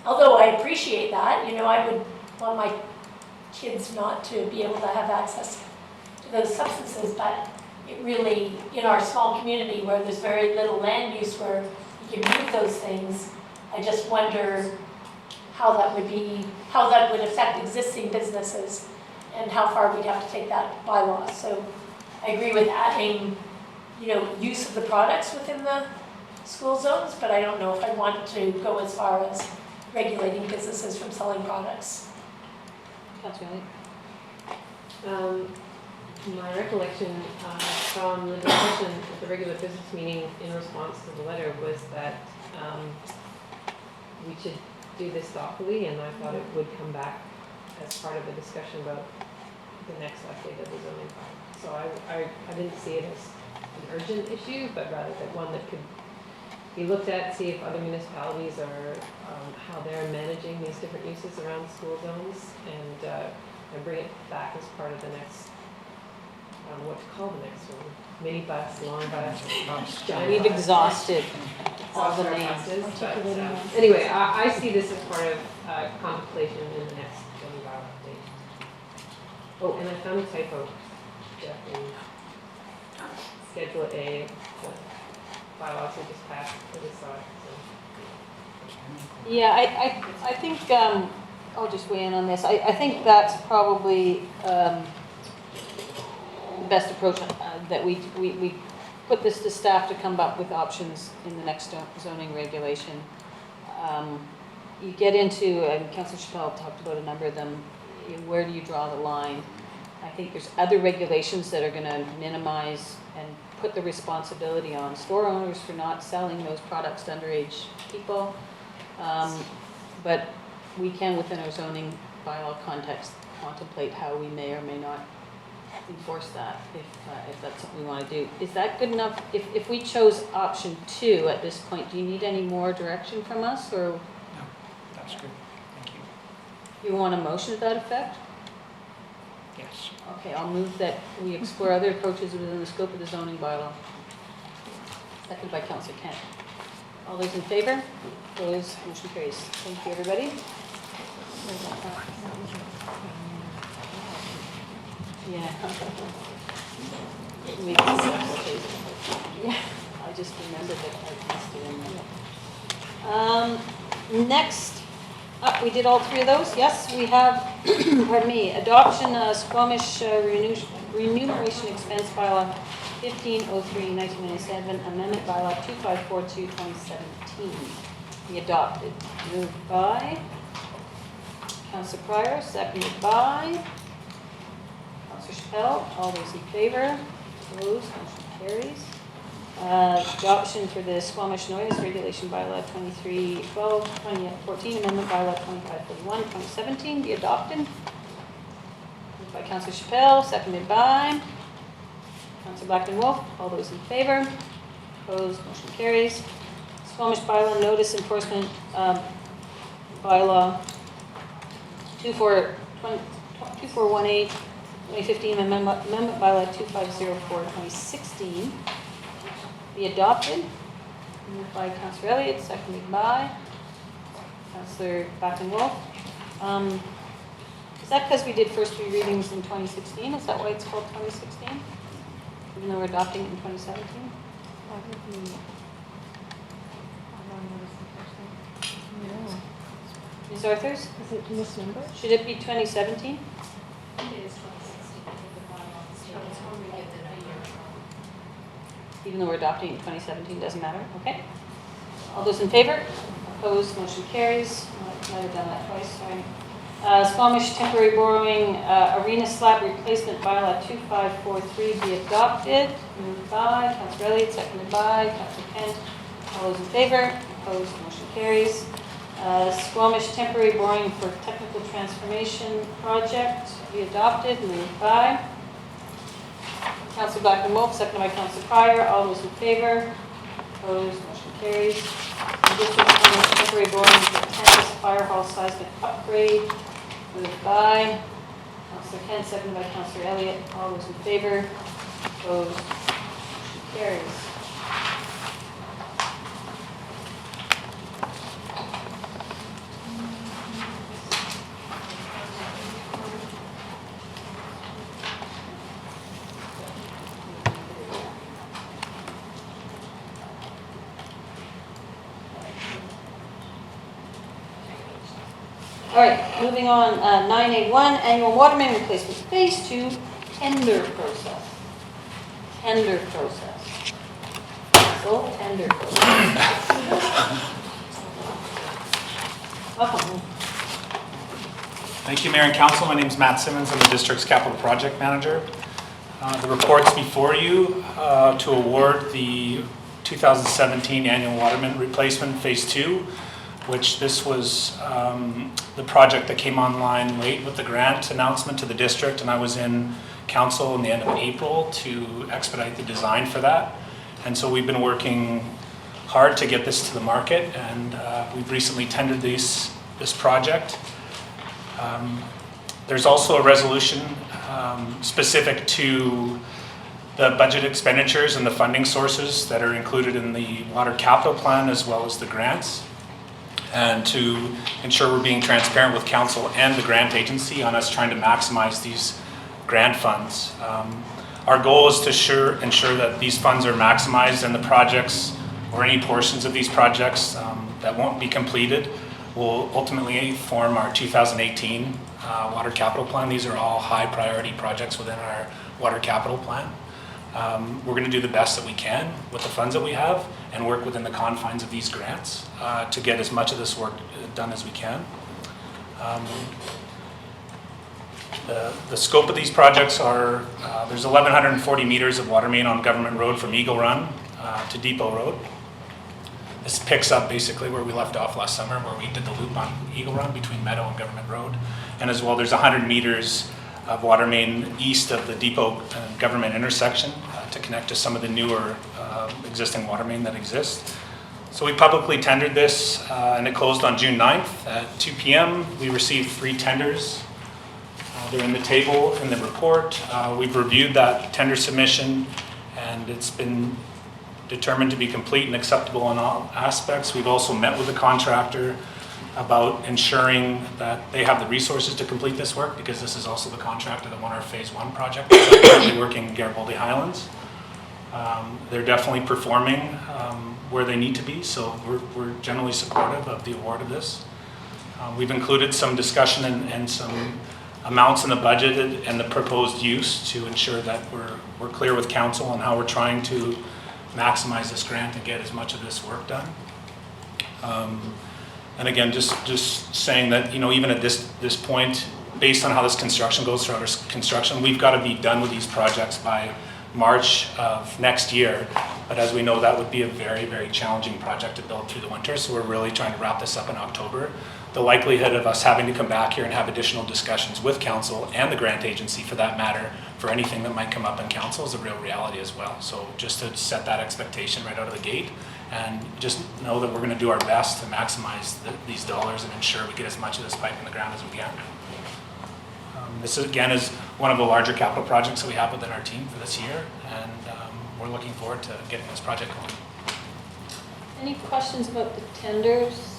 although I appreciate that, you know, I would want my kids not to be able to have access to those substances, but it really, in our small community where there's very little land use where you can move those things, I just wonder how that would affect existing businesses and how far we'd have to take that bylaw. So I agree with adding, you know, use of the products within the school zones, but I don't know if I want to go as far as regulating businesses from selling products. Councillor My recollection from the discussion at the regular business meeting in response to the letter was that we should do this thoughtfully, and I thought it would come back as part of a discussion about the next update of the zoning bylaw. So I didn't see it as an urgent issue, but rather that one that could be looked at, see if other municipalities are, how they're managing these different uses around school zones, and bring it back as part of the next, what to call the next one, minibus, long bus, giant We've bus. exhausted all the names. But, anyway, I see this as part of contemplation in the next zoning bylaw update. Oh, and I found a typo, Jeff, in Schedule A, the bylaws we just passed for this side. Yeah, I think, I'll just weigh in on this. I think that's probably the best approach, that we put this to staff to come up with options in the next zoning regulation. You get into, and Councillor Chappelle talked about a number of them, where do you draw the line? I think there's other regulations that are going to minimize and put the responsibility on store owners for not selling those products to underage people. But we can, within our zoning bylaw context, contemplate how we may or may not enforce that if that's something we want to do. Is that good enough? If we chose option 2 at this point, do you need any more direction from us, or? No, that's good. Thank you. You want a motion to that effect? Yes. Okay, I'll move that we explore other approaches within the scope of the zoning bylaw. Seconded by Councillor Kent. All those in favor? Opposed? Motion carries. Thank you, everybody. Yeah. We can separate. Yeah, I just remembered that I missed it in there. Next up, we did all 3 of those. Yes, we have, pardon me, adoption of Squamish remuneration expense bylaw 1503/1997, amendment bylaw 2542/2017. Be adopted. Moved by Councillor Pryor, seconded by Councillor Chappelle. All those in favor? Opposed? Motion carries. Adoption for the Squamish noise regulation bylaw 2312/2014, amendment bylaw 2541/2017. Be adopted. Moved by Councillor Chappelle, seconded by Councillor Blackton Wolf. All those in favor? Opposed? Motion carries. Squamish bylaw notice enforcement bylaw 2418/2015, amendment bylaw 2504/2016. Be adopted. Moved by Councillor Elliott, seconded by Councillor Blackton Wolf. Is that because we did first 3 readings in 2016? Is that why it's called 2016? Even though we're adopting it in 2017? Ms. Arthurs? Is it misnumbered? Should it be 2017? It is 2016, I think the bylaw is still, it's when we get the year. Even though we're adopting it in 2017, doesn't matter, okay? All those in favor? Opposed, motion carries. Might have done that twice, sorry. Squamish temporary borrowing arena slab replacement bylaw 2543 be adopted. Moved by Councillor Elliott, seconded by Councillor Kent. All those in favor? Opposed, motion carries. Squamish temporary borrowing for technical transformation project be adopted. Moved by Councillor Blackman Wolf, seconded by Councillor Pryor. All those in favor? Opposed, motion carries. Additional temporary borrowing for campus fire hall seismic upgrade. Moved by Councillor Kent, seconded by Councillor Elliott. All those in favor? Opposed, motion carries. All right, moving on, 9A1, annual water main replacement, phase 2, tender process. Tender process. So, tender process. Welcome. Thank you, Mayor and Council. My name is Matt Simmons. I'm the district's capital project manager. The report's before you to award the 2017 annual water main replacement phase 2, which this was the project that came online late with the grant announcement to the district, and I was in council in the end of April to expedite the design for that. And so we've been working hard to get this to the market, and we've recently tendered this project. There's also a resolution specific to the budget expenditures and the funding sources that are included in the water capital plan as well as the grants, and to ensure we're being transparent with council and the grant agency on us trying to maximize these grant funds. Our goal is to ensure that these funds are maximized and the projects or any portions of these projects that won't be completed will ultimately form our 2018 water capital plan. These are all high priority projects within our water capital plan. We're going to do the best that we can with the funds that we have and work within the confines of these grants to get as much of this work done as we can. The scope of these projects are, there's 1,140 meters of water main on Government Road from Eagle Run to Depot Road. This picks up basically where we left off last summer, where we did the loop on Eagle Run between Meadow and Government Road. And as well, there's 100 meters of water main east of the Depot and Government intersection to connect to some of the newer existing water main that exist. So we publicly tendered this and it closed on June 9th at 2 p.m. We received 3 tenders. They're in the table in the report. We've reviewed that tender submission and it's been determined to be complete and acceptable in all aspects. We've also met with the contractor about ensuring that they have the resources to complete this work, because this is also the contractor that won our phase 1 project. They're currently working in Garibaldi Highlands. They're definitely performing where they need to be, so we're generally supportive of the award of this. We've included some discussion and some amounts in the budget and the proposed use to ensure that we're clear with council on how we're trying to maximize this grant and get as much of this work done. And again, just saying that, you know, even at this point, based on how this construction goes throughout our construction, we've got to be done with these projects by March of next year. But as we know, that would be a very, very challenging project to build through the winter. So we're really trying to wrap this up in October. The likelihood of us having to come back here and have additional discussions with council and the grant agency, for that matter, for anything that might come up in council is a real reality as well. So just to set that expectation right out of the gate, and just know that we're going to do our best to maximize these dollars and ensure we get as much of this pipe in the ground as we can. This again is one of the larger capital projects that we have within our team for this year, and we're looking forward to getting this project going. Any questions about the tenders?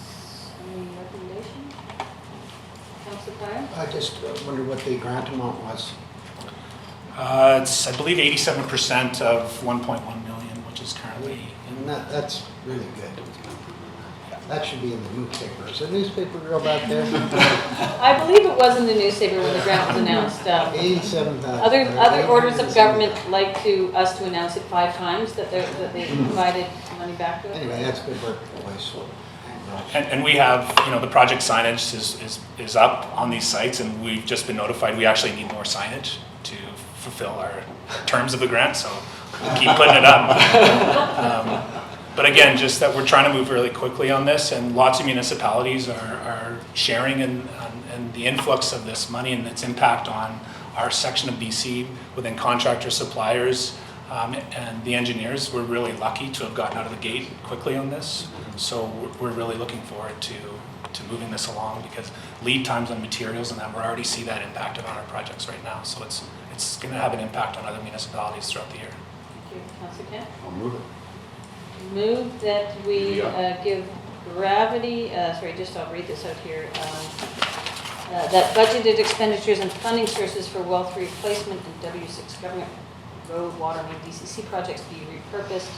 Any recommendations? Councillor Pryor? I just wonder what the grant amount was. It's, I believe, 87% of 1.1 million, which is currently. And that's really good. That should be in the newspaper. Is the newspaper girl back there? I believe it was in the newspaper when the grant was announced. 87,000. Other orders of government like us to announce it 5 times that they provided money back to it. Anyway, that's good work, boys. And we have, the project signage is up on these sites, and we've just been notified we actually need more signage to fulfill our terms of the grant, so we'll keep putting it up. But again, just that we're trying to move really quickly on this, and lots of municipalities are sharing in the influx of this money and its impact on our section of BC within contractors, suppliers, and the engineers. We're really lucky to have gotten out of the gate quickly on this. So we're really looking forward to moving this along, because lead times on materials and that, we already see that impacted on our projects right now. So it's going to have an impact on other municipalities throughout the year. Thank you. Councillor Kent? I'll move it. Move that we give gravity, I'll read this out here. That budgeted expenditures and funding sources for well 3 replacement and W6 government road, water main, DCC projects be repurposed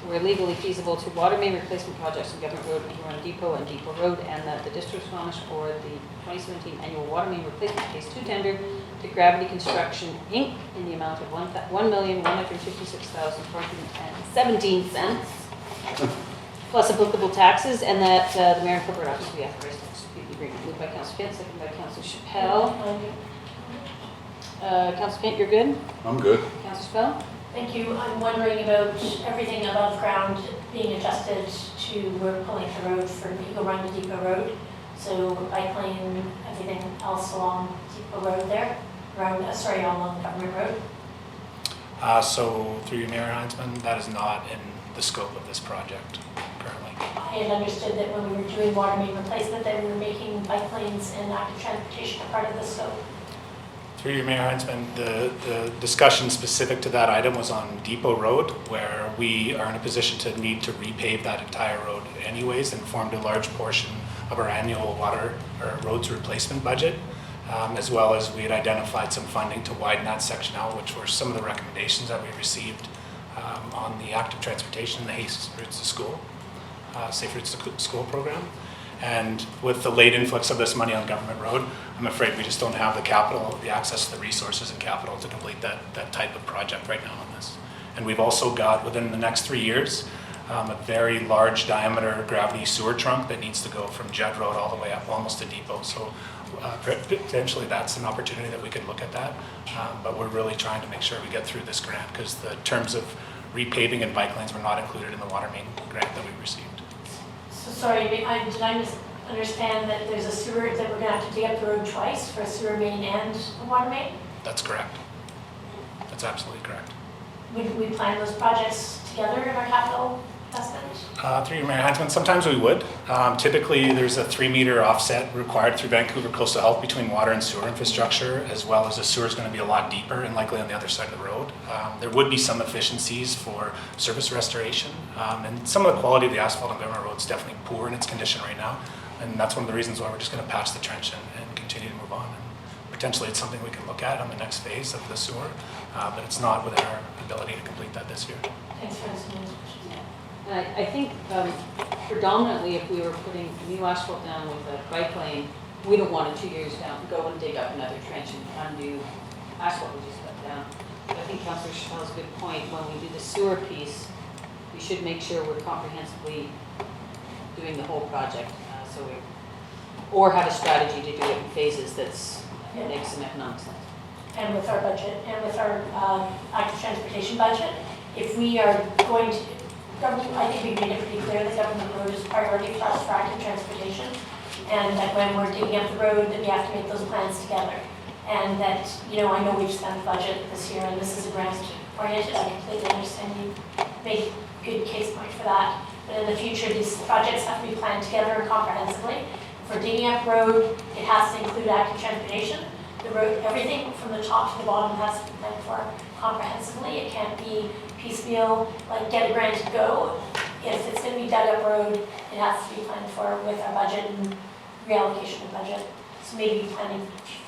where legally feasible to water main replacement projects on government road, Huron Depot and Depot Road, and that the District of Squamish for the 2017 annual water main replacement phase 2 tender to Gravity Construction Inc. in the amount of $1,156,417 plus applicable taxes, and that the mayor and corporate office be authorized to execute the agreement. Moved by Councillor Kent, seconded by Councillor Chappelle. Councillor Kent, you're good? I'm good. Councillor Chappelle? Thank you. I'm wondering about everything above ground being adjusted to, we're pulling the road from Eagle Run to Depot Road. So bike lane, everything else along Depot Road there, along Government Road. So through you, Mayor Heinzman, that is not in the scope of this project currently. I had understood that when we were doing water main replacement, that we were making bike lanes and active transportation a part of the scope. Through you, Mayor Heinzman, the discussion specific to that item was on Depot Road, where we are in a position to need to repave that entire road anyways, and formed a large portion of our annual water or roads replacement budget, as well as we had identified some funding to widen that section out, which were some of the recommendations that we received on the active transportation and the Haste Routes to School, Safe Routes to School program. And with the late influx of this money on Government Road, I'm afraid we just don't have the capital, the access to the resources and capital to complete that type of project right now on this. And we've also got, within the next 3 years, a very large diameter gravity sewer trunk that needs to go from Judd Road all the way up almost to Depot. So potentially that's an opportunity that we could look at that. But we're really trying to make sure we get through this grant, because the terms of repaving and bike lanes were not included in the water main grant that we received. So sorry, did I misunderstand that there's a sewer, that we're going to have to dig up the road twice for a sewer main and a water main? That's correct. That's absolutely correct. Would we plan those projects together in our capital investment? Through your Mayor Heinzman, sometimes we would. Typically, there's a 3-meter offset required through Vancouver Coastal Health between water and sewer infrastructure, as well as the sewer is going to be a lot deeper and likely on the other side of the road. There would be some efficiencies for surface restoration, and some of the quality of the asphalt on Government Road is definitely poor in its condition right now, and that's one of the reasons why we're just going to patch the trench and continue to move on. And potentially, it's something we can look at on the next phase of the sewer, but it's not within our ability to complete that this year. Thanks for listening. I think predominantly if we were putting new asphalt down with a bike lane, we don't want to 2 years down, go and dig up another trench and undo asphalt we just put down. But I think Councillor Chappelle's a good point. When we do the sewer piece, we should make sure we're comprehensively doing the whole project. Or have a strategy to do it in phases that makes some economic sense. And with our budget, and with our active transportation budget, if we are going to, I think we made it pretty clear that Government Road is a priority for us for active transportation, and that when we're digging up the road, that we have to make those plans together. And that, I know we've spent the budget this year, and this is a grant oriented. I completely understand you make a good case point for that. But in the future, these projects have to be planned together and comprehensively. For digging up road, it has to include active transportation. The road, everything from the top to the bottom has to be planned for comprehensively. It can't be piecemeal, like get a grant to go. If it's going to be dug up road, it has to be planned for with our budget and reallocation of budget. So maybe planning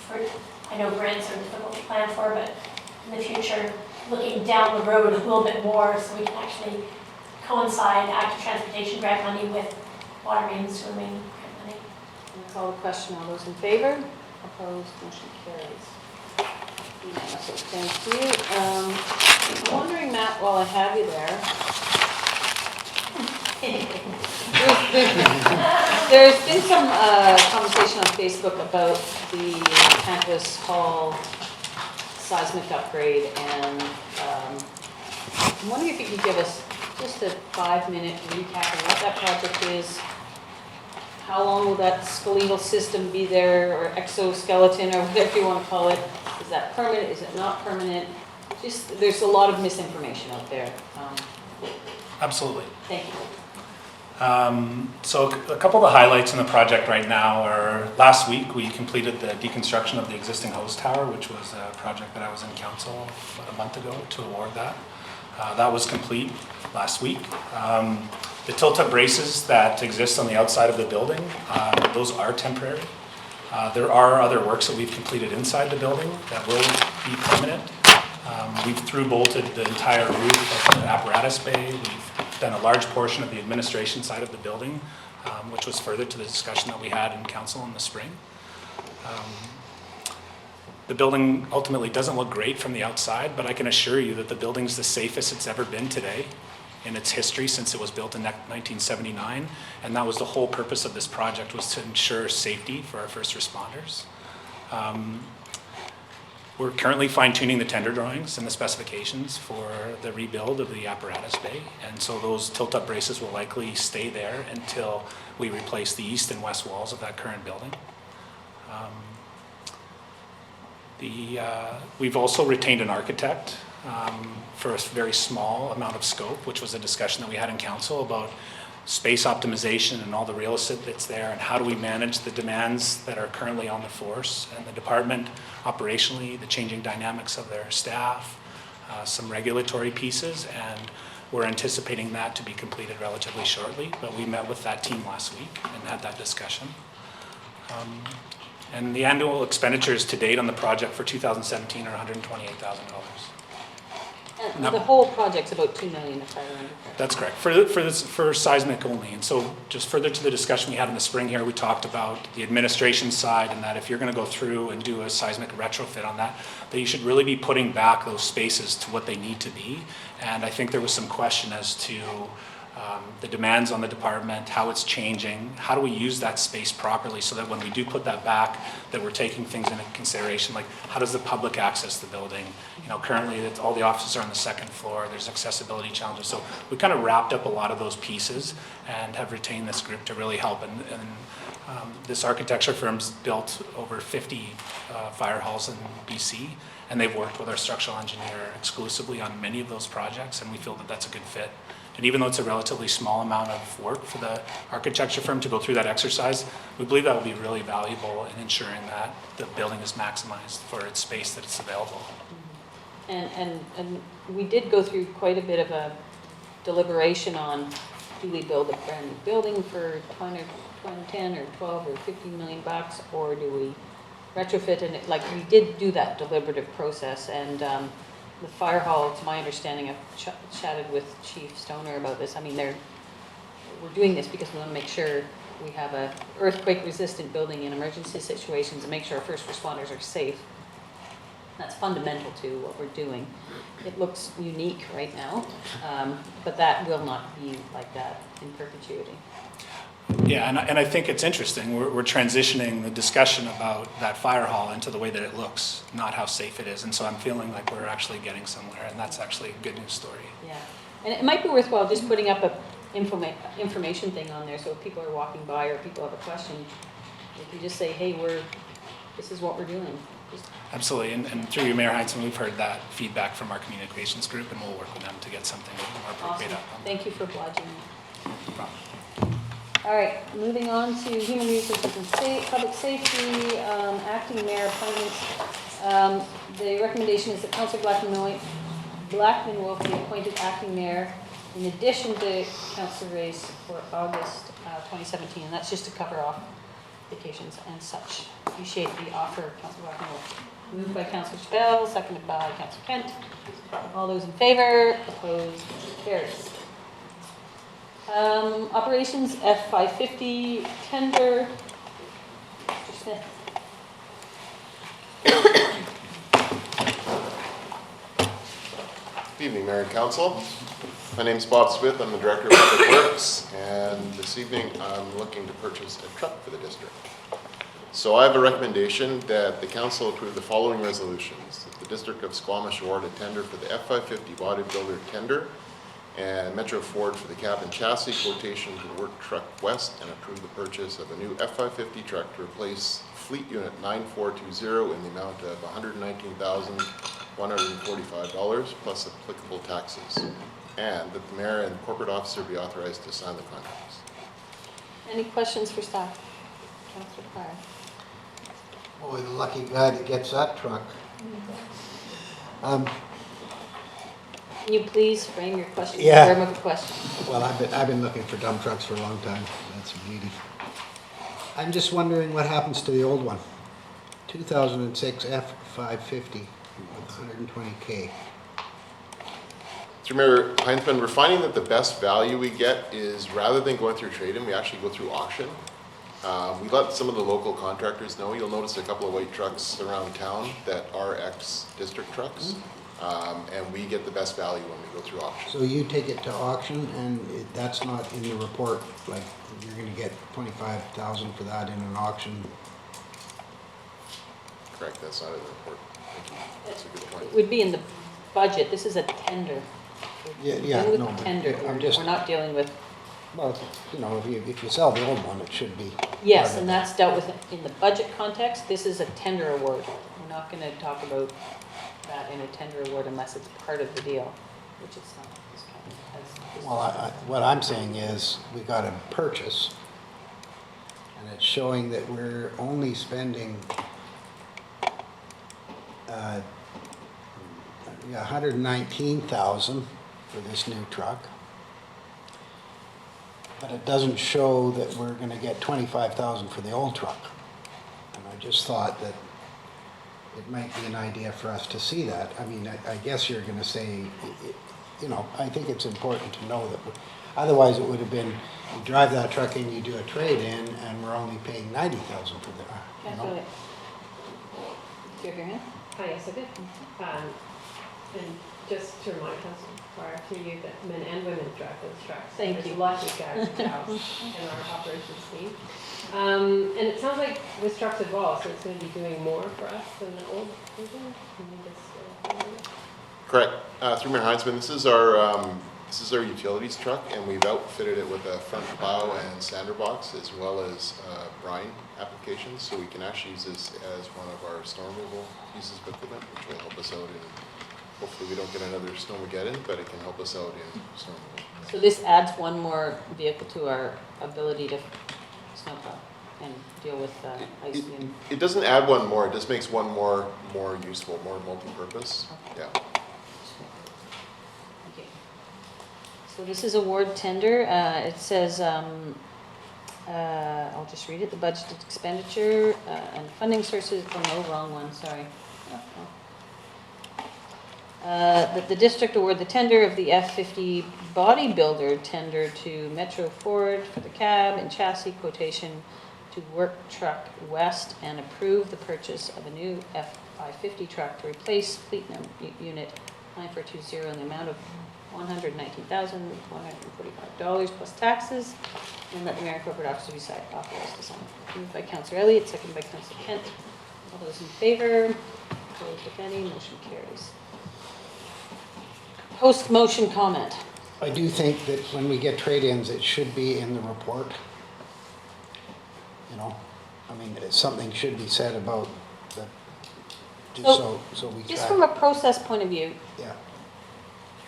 for, I know grants are difficult to plan for, but in the future, looking down the road a little bit more so we can actually coincide active transportation grant money with water mains to remain permanent. I'll call the question. All those in favor? Opposed? Motion carries. So thank you. I'm wondering, Matt, while I have you there, there's been some conversation on Facebook about the campus hall seismic upgrade, and I'm wondering if you could give us just a 5-minute recap of what that project is. How long will that skeletal system be there, or exoskeleton, or whatever you want to call it? Is that permanent? Is it not permanent? Just, there's a lot of misinformation out there. Absolutely. Thank you. So a couple of the highlights in the project right now are, last week we completed the deconstruction of the existing hose tower, which was a project that I was in council about a month ago to award that. That was complete last week. The tilt-up braces that exist on the outside of the building, those are temporary. There are other works that we've completed inside the building that will be permanent. We've through-bolted the entire roof of the apparatus bay. We've done a large portion of the administration side of the building, which was further to the discussion that we had in council in the spring. The building ultimately doesn't look great from the outside, but I can assure you that the building's the safest it's ever been today in its history since it was built in 1979. And that was the whole purpose of this project, was to ensure safety for our first responders. We're currently fine-tuning the tender drawings and the specifications for the rebuild of the apparatus bay. And so those tilt-up braces will likely stay there until we replace the east and west walls of that current building. We've also retained an architect for a very small amount of scope, which was a discussion that we had in council about space optimization and all the real estate that's there, and how do we manage the demands that are currently on the force and the department operationally, the changing dynamics of their staff, some regulatory pieces, and we're anticipating that to be completed relatively shortly. But we met with that team last week and had that discussion. And the annual expenditures to date on the project for 2017 are $128,000. And the whole project's about $2 million, if I remember correctly. That's correct, for seismic only. And so just further to the discussion we had in the spring here, we talked about the administration side, and that if you're going to go through and do a seismic retrofit on that, that you should really be putting back those spaces to what they need to be. And I think there was some question as to the demands on the department, how it's changing, how do we use that space properly so that when we do put that back, that we're taking things into consideration, like how does the public access the building? You know, currently all the offices are on the second floor, there's accessibility challenges. So we kind of wrapped up a lot of those pieces and have retained this group to really help. And this architecture firm's built over 50 fire halls in BC, and they've worked with our structural engineer exclusively on many of those projects, and we feel that that's a good fit. And even though it's a relatively small amount of work for the architecture firm to go through that exercise, we believe that will be really valuable in ensuring that the building is maximized for its space that it's available. And we did go through quite a bit of a deliberation on, do we build a brand new building for 10 or 12 or 15 million bucks, or do we retrofit? And like, we did do that deliberative process, and the fire hall, to my understanding, I've chatted with Chief Stoner about this. I mean, we're doing this because we want to make sure we have a earthquake-resistant building in emergency situations and make sure our first responders are safe. That's fundamental to what we're doing. It looks unique right now, but that will not be like that in perpetuity. Yeah, and I think it's interesting. We're transitioning the discussion about that fire hall into the way that it looks, not how safe it is. And so I'm feeling like we're actually getting somewhere, and that's actually a good news story. Yeah, and it might be worthwhile just putting up a information thing on there, so if people are walking by or people have a question, they can just say, hey, this is what we're doing. Absolutely, and through you, Mayor Heinzen, we've heard that feedback from our communications group, and we'll work with them to get something more appropriate Awesome. up. Thank you for obliging me. No problem. All right, moving on to human resources and public safety, acting mayor appointments. The recommendation is that Councillor Blackman will be appointed acting mayor in addition to Councillor Ray's for August 2017, and that's just to cover off vacations and such. Appreciate the offer, Councillor Blackman. Moved by Councillor Spell, seconded by Councillor Kent. All those in favor, opposed, carries. Operations F550 tender. Mr. Smith. Good evening, Mayor and Council. My name's Bob Smith. I'm the Director of Public Works, and this evening I'm looking to purchase a truck for the district. So I have a recommendation that the Council approve the following resolutions. That the District of Squamish award a tender for the F550 bodybuilder tender and Metro Ford for the cab and chassis quotation to Work Truck West, and approve the purchase of a new F550 truck to replace Fleet Unit 9420 in the amount of $119,145 plus applicable taxes, and that the Mayor and corporate officer be authorized to sign the contracts. Any questions for staff? Councillor Pryor. Boy, the lucky guy that gets that truck. Can you please frame your question? Yeah. Frame of a question. Well, I've been looking for dump trucks for a long time. That's a beauty. I'm just wondering what happens to the old one. 2006 F550 with 120K. Through Mayor Heinzman, we're finding that the best value we get is, rather than going through trade-in, we actually go through auction. We let some of the local contractors know. You'll notice a couple of white trucks around town that are ex-district trucks. And we get the best value when we go through auction. So you take it to auction, and that's not in the report, like you're gonna get 25,000 for that in an auction? Correct, that's not in the report. Thank you. That's a good point. It would be in the budget. This is a tender. Yeah, We're yeah, dealing with no, a but tender. I'm just, We're not dealing with, well, you know, if you sell the old one, it should be. yes, part and of it. that's dealt with in the budget context. This is a tender award. We're not going to talk about that in a tender award unless it's part of the deal, which it's not. This kind of- Well, what I'm saying is, we got a purchase, and it's showing that we're only spending 119,000 for this new truck. But it doesn't show that we're gonna get 25,000 for the old truck. And I just thought that it might be an idea for us to see that. I mean, I guess you're gonna say, you know, I think it's important to know that, otherwise it would have been, you drive that truck in, you do a trade-in, and we're only paying 90,000 for the, you know? Councillor, do you hear him? Hi, yes, I did. And just to remind Councillor Pryor to you that men and women drive those trucks. Thank There's you. lots of guys in the house in our operations team. And it sounds like this truck's evolved, so it's going to be doing more for us than the old version. Can you just, Correct. Through Mayor Heinzman, this is our utilities truck, and we've outfitted it with a front plow and sander box, as well as brine applications, so we can actually use this as one of our snow removal pieces of equipment, which will help us out in, hopefully we don't get another snowmageddon, but it can help us out in snow removal. So this adds one more vehicle to our ability to snowplow and deal with ice and... It doesn't add one more, it just makes one more useful, more multi-purpose. Okay. Yeah. Okay. So this is award tender. It says, I'll just read it, the budgeted expenditure and funding sources, oh no, wrong one, sorry. That the district award the tender of the F50 bodybuilder tender to Metro Ford for the cab and chassis quotation to Work Truck West, and approve the purchase of a new F550 truck to replace Fleet Unit 9420 in the amount of $119,145 plus taxes, and let the mayor and corporate officer be authorized to sign. Moved by Councillor Elliott, seconded by Councillor Kent. All those in favor? Opposed, if any, motion carries. Post-motion comment. I do think that when we get trade-ins, it should be in the report. You know, I mean, something should be said about the, so we Just track. from a process point of view, Yeah,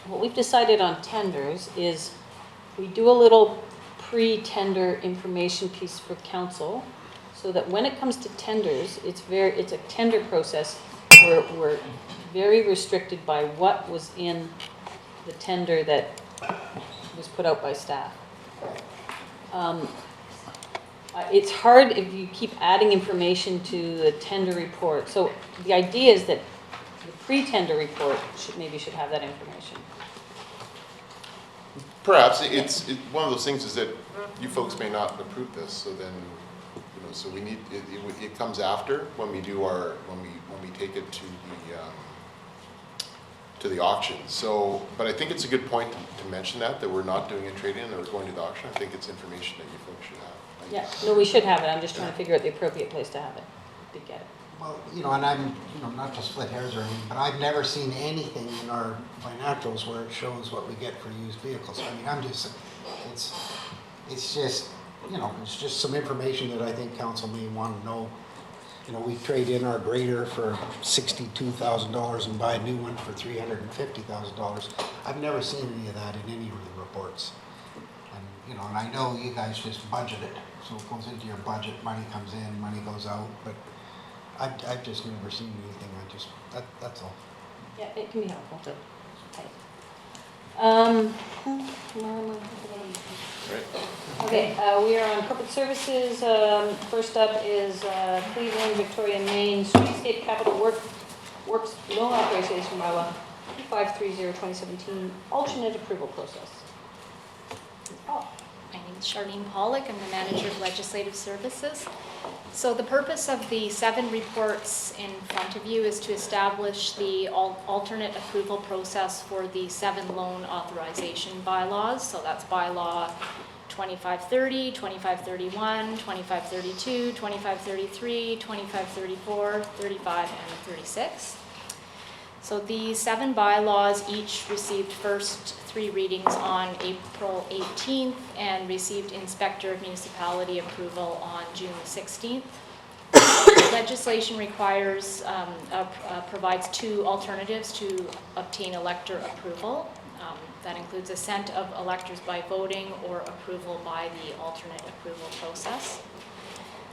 what we've decided on tenders is we do a little pre-tender information piece for council, so that when it comes to tenders, it's a tender process where we're very restricted by what was in the tender that was put out by staff. It's hard if you keep adding information to the tender report. So the idea is that the pre-tender report should have that information. Perhaps, one of those things is that you folks may not approve this, so then, so we need, it comes after when we do our, when we take it to the auction. So, but I think it's a good point to mention that we're not doing a trade-in, that we're going to the auction. I think it's information that you folks should have. Yeah, no, we should have it. I'm just trying to figure out the appropriate place to have it, to get it. Well, and I'm, not to split hairs or anything, but I've never seen anything in our financials where it shows what we get for used vehicles. I mean, it's just some information that I think council may want to know. We trade in our grader for $62,000 and buy a new one for $350,000. I've never seen any of that in any of the reports. And, and I know you guys just budget it. So it goes into your budget, money comes in, money goes out, but I've just never seen anything. That's all. Yeah, it can be helpful. Okay, we are on corporate services. First up is Cleveland, Victoria, Maine Streetscape Capital Works Loan Authorization Bylaw 530-2017 alternate approval process. My name is Charlene Pollock. I'm the manager of legislative services. So the purpose of the 7 reports in front of you is to establish the alternate approval process for the 7 loan authorization bylaws. So that's bylaw 2530, 2531, 2532, 2533, 2534, 35, and 36. So the 7 bylaws each received first 3 readings on April 18th and received Inspector of Municipality approval on June 16th. Legislation requires, provides 2 alternatives to obtain elector approval. That includes assent of electors by voting or approval by the alternate approval process.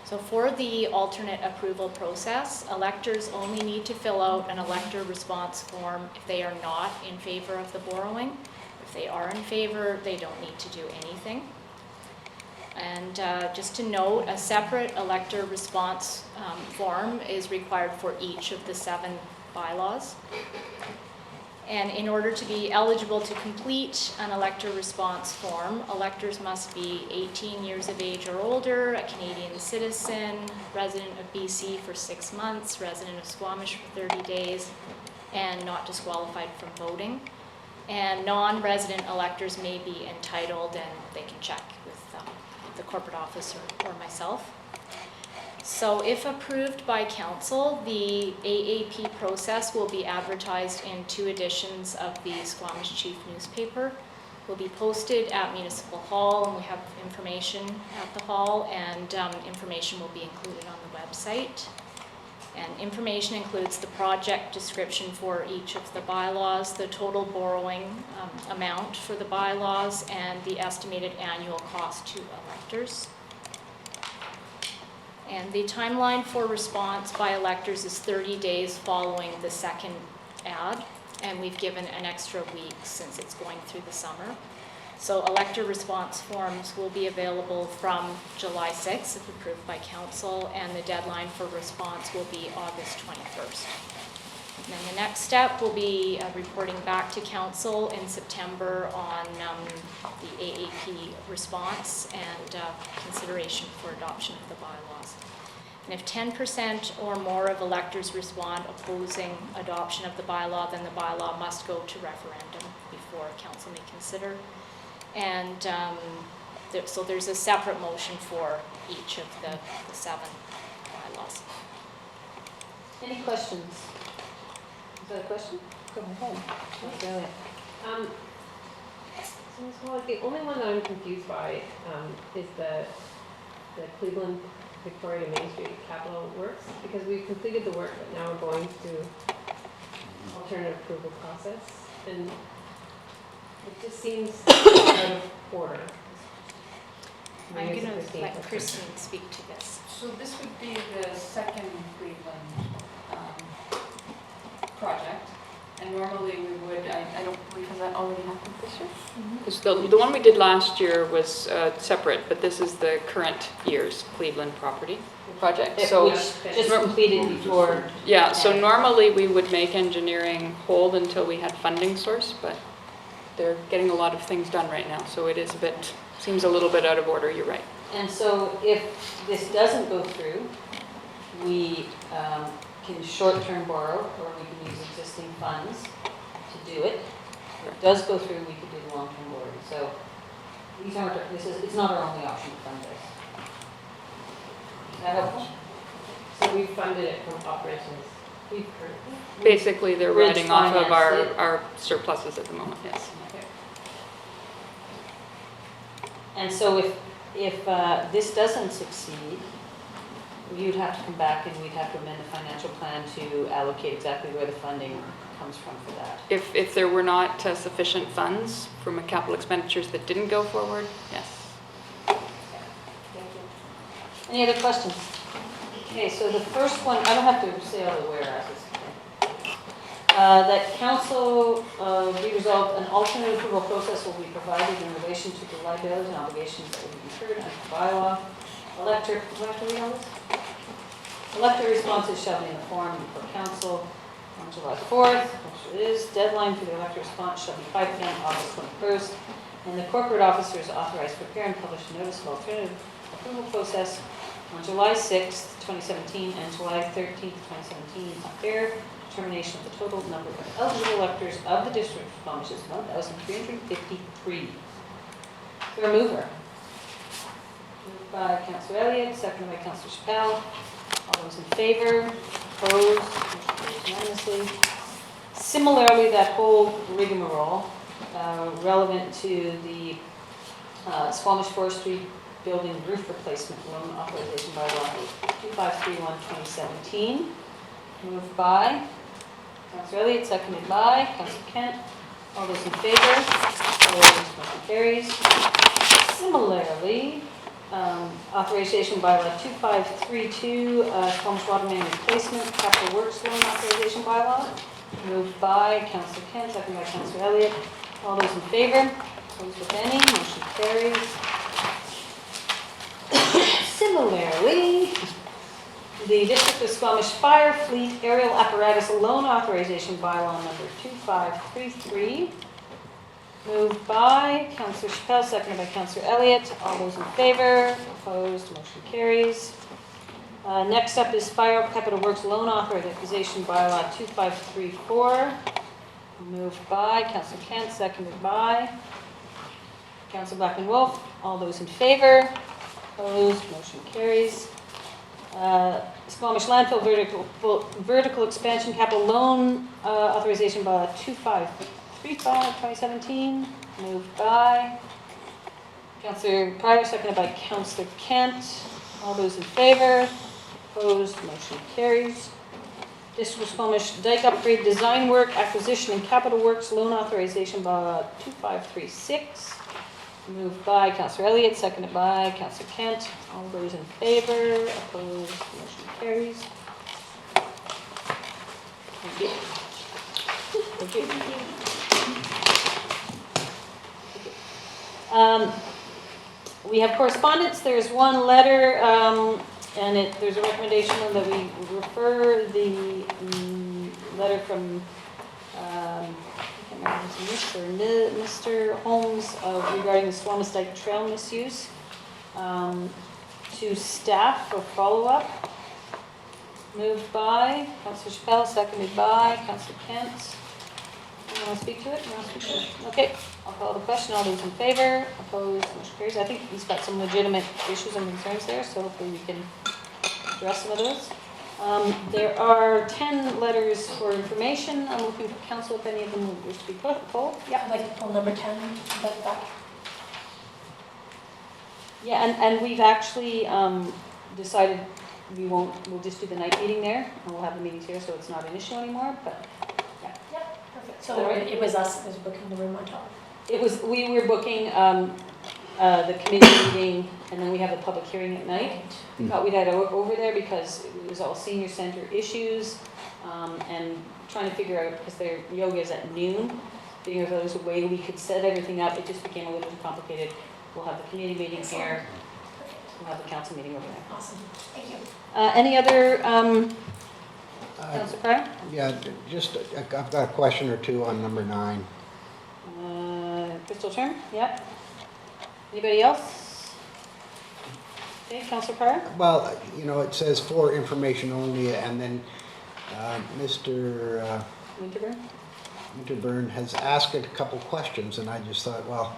So for the alternate approval process, electors only need to fill out an elector response form if they are not in favor of the borrowing. If they are in favor, they don't need to do anything. And just to note, a separate elector response form is required for each of the 7 bylaws. And in order to be eligible to complete an elector response form, electors must be 18 years of age or older, a Canadian citizen, resident of BC for 6 months, resident of Squamish for 30 days, and not disqualified from voting. And non-resident electors may be entitled, and they can check with the corporate office or myself. So if approved by council, the AAP process will be advertised in 2 editions of the Squamish Chief newspaper. Will be posted at Municipal Hall, and we have information at the hall, and information will be included on the website. And information includes the project description for each of the bylaws, the total borrowing amount for the bylaws, and the estimated annual cost to electors. And the timeline for response by electors is 30 days following the second ad, and we've given an extra week since it's going through the summer. So elector response forms will be available from July 6th if approved by council, and the deadline for response will be August 21st. And then the next step will be reporting back to council in September on the AAP response and consideration for adoption of the bylaws. And if 10% or more of electors respond opposing adoption of the bylaw, then the bylaw must go to referendum before council may consider. And so there's a separate motion for each of the 7 bylaws. Any questions? Is that a question? Go ahead. So the only one that I'm confused by is the Cleveland, Victoria, Main Street Capital Works, because we've completed the work, but now we're going through alternative approval process, and it just seems out of order. I'm going to let Christine speak to this. So this would be the second Cleveland project, and normally we would, I don't believe, has that already happened this year? Because the one we did last year was separate, but this is the current year's Cleveland property project. So just completed before. Yeah, so normally we would make engineering hold until we had funding source, but they're getting a lot of things done right now, so it is a bit, seems a little bit out of order, you're right. And so if this doesn't go through, we can short-term borrow, or we can use existing funds to do it. If it does go through, we could do the long-term borrowing. So these aren't, it's not our only option to fund this. Is that helpful? So we funded it from operations. Basically, they're Bridge riding off of finance it. our surpluses at the moment, yes. And so if this doesn't succeed, you'd have to come back and we'd have to amend the financial plan to allocate exactly where the funding comes from for that. If there were not sufficient funds from capital expenditures that didn't go forward, yes. Any other questions? Okay, so the first one, I don't have to say all the whereases. That council be resolved, an alternate approval process will be provided in relation to the liabilities and obligations that will be incurred under bylaw. Elector, do I have to read all this? Elector responses shall be in the form for council on July 4th, which it is. Deadline for the elector response shall be 5 p.m. August 21st. And the corporate officer is authorized to prepare and publish a notice of alternative approval process on July 6th, 2017 and July 13th, 2017. Fair determination of the total number of eligible electors of the district of Squamish is 1,353. Is there a mover? Moved by Councillor Elliott, seconded by Councillor Chappell. All those in favor? Opposed? Motion carries unanimously. Similarly, that whole rigmarole relevant to the Squamish Forestry Building Roof Replacement Loan Authorization Bylaw 2531-2017. Moved by Councillor Elliott, seconded by Councillor Kent. All those in favor? Opposed? Motion carries. Similarly, authorization bylaw 2532, Squamish Water Main Replacement Capital Works Loan Authorization Bylaw. Moved by Councillor Kent, seconded by Councillor Elliott. All those in favor? Opposed with any? Motion carries. Similarly, the District of Squamish Fire Fleet Aerial Apparatus Loan Authorization Bylaw number 2533. Moved by Councillor Chappell, seconded by Councillor Elliott. All those in favor? Opposed? Motion carries. Next up is Fire Capital Works Loan Authorization Bylaw 2534. Moved by Councillor Kent, seconded by Councillor Blackman-Wolf. All those in favor? Opposed? Motion carries. Squamish Landfill Vertical Expansion Capital Loan Authorization Bylaw 2535, 2017. Moved by Councillor Pryor, seconded by Councillor Kent. All those in favor? Opposed? Motion carries. District of Squamish Dike Upgrade Design Work Acquisition and Capital Works Loan Authorization Bylaw 2536. Moved by Councillor Elliott, seconded by Councillor Kent. All those in favor? Opposed? Motion carries. Thank you. Thank you. We have correspondence. There's one letter, and there's a recommendation that we refer the letter from Mr. Holmes regarding the Squamish Dike Trail misuse to staff for follow-up. Moved by Councillor Chappell, seconded by Councillor Kent. You want to speak to it? You want to speak to it? Okay, I'll call the question. All those in favor? Opposed? Motion carries. I think he's got some legitimate issues and concerns there, so hopefully we can address some of those. There are 10 letters for information. I'm looking for council if any of them wish to be pulled. Yeah, I'd like to pull number 10 back. Yeah, and we've actually decided we'll just do the night meeting there, and we'll have the meetings here, so it's not an issue anymore, but yeah. Yep, perfect. So it was us that was booking the room on top. We were booking the committee meeting, and then we have the public hearing at night. We thought we'd head over there because it was all senior center issues, and trying to figure out, because their yoga is at noon, figuring if there was a way we could set everything up. It just became a little bit complicated. We'll have the community meeting here. We'll have the council meeting over there. Awesome. Thank you. Any other, Councilor Pryor? Yeah, just, I've got a question or two on number 9. Crystal term, yep. Anybody else? Okay, Councillor Carr? Well, you know, it says for information only, and then Mr. Winterburn has asked a couple questions, and I just thought, well,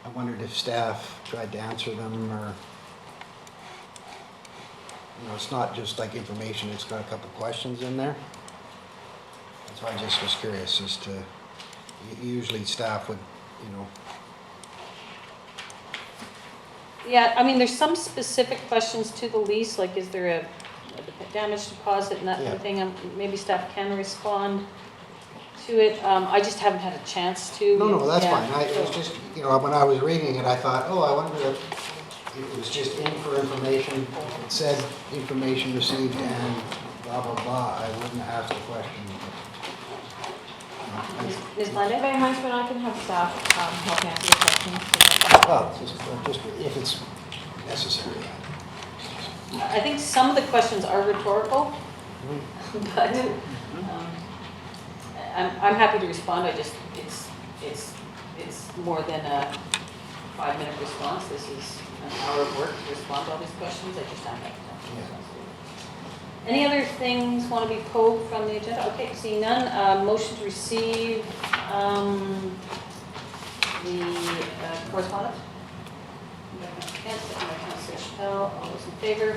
I wondered if staff tried to answer them, or, you know, it's not just like information, it's got a couple questions in there. So I just was curious as to, usually staff would, you know. Yeah, I mean, there's some specific questions to the lease, like is there a damage deposit and that kind of thing. Maybe staff can respond to it. I just haven't had a chance to. No, that's fine. It was just, you know, when I was reading it, I thought, oh, I wonder if it was just in for information. It said information received and blah, blah, blah. I wouldn't ask the question. Ms. Linda? Mayor Heinzman, I can have staff help answer the questions. Well, just if it's necessary. I think some of the questions are rhetorical, but I'm happy to respond. I just, it's more than a 5-minute response. This is an hour of work to respond to all these questions. I just haven't had time. Any other things want to be pulled from the agenda? Okay, seeing none. Motion to receive the correspondence. Second by Councillor Chappell. All those in favor?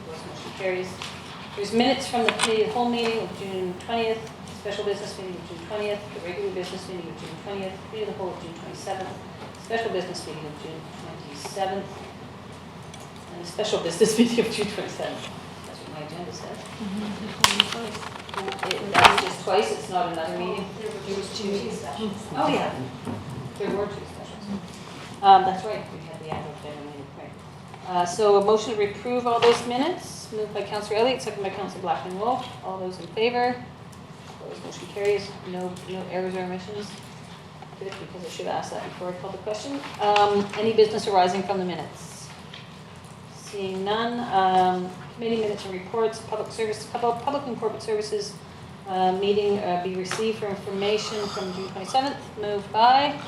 Opposed, motion carries. There's minutes from the committee of the whole meeting of June 20th, special business meeting of June 20th, the regular business meeting of June 20th, committee of the whole of June 27th, special business meeting of June 27th, and a special business meeting of June 27th. That's what my agenda says. That's just twice, it's not another meeting? There was 2 sessions. Oh, yeah. There were 2 sessions. That's right, we had the annual general meeting, right. So a motion to reprove all those minutes, moved by Councillor Elliott, second by Councillor Blackman-Wolf. All those in favor? Opposed, motion carries. No errors or omissions. Good, because I should have asked that before I called the question. Any business arising from the minutes? Seeing none. Committee minutes and reports, public and corporate services meeting be received for information from June 27th. Moved by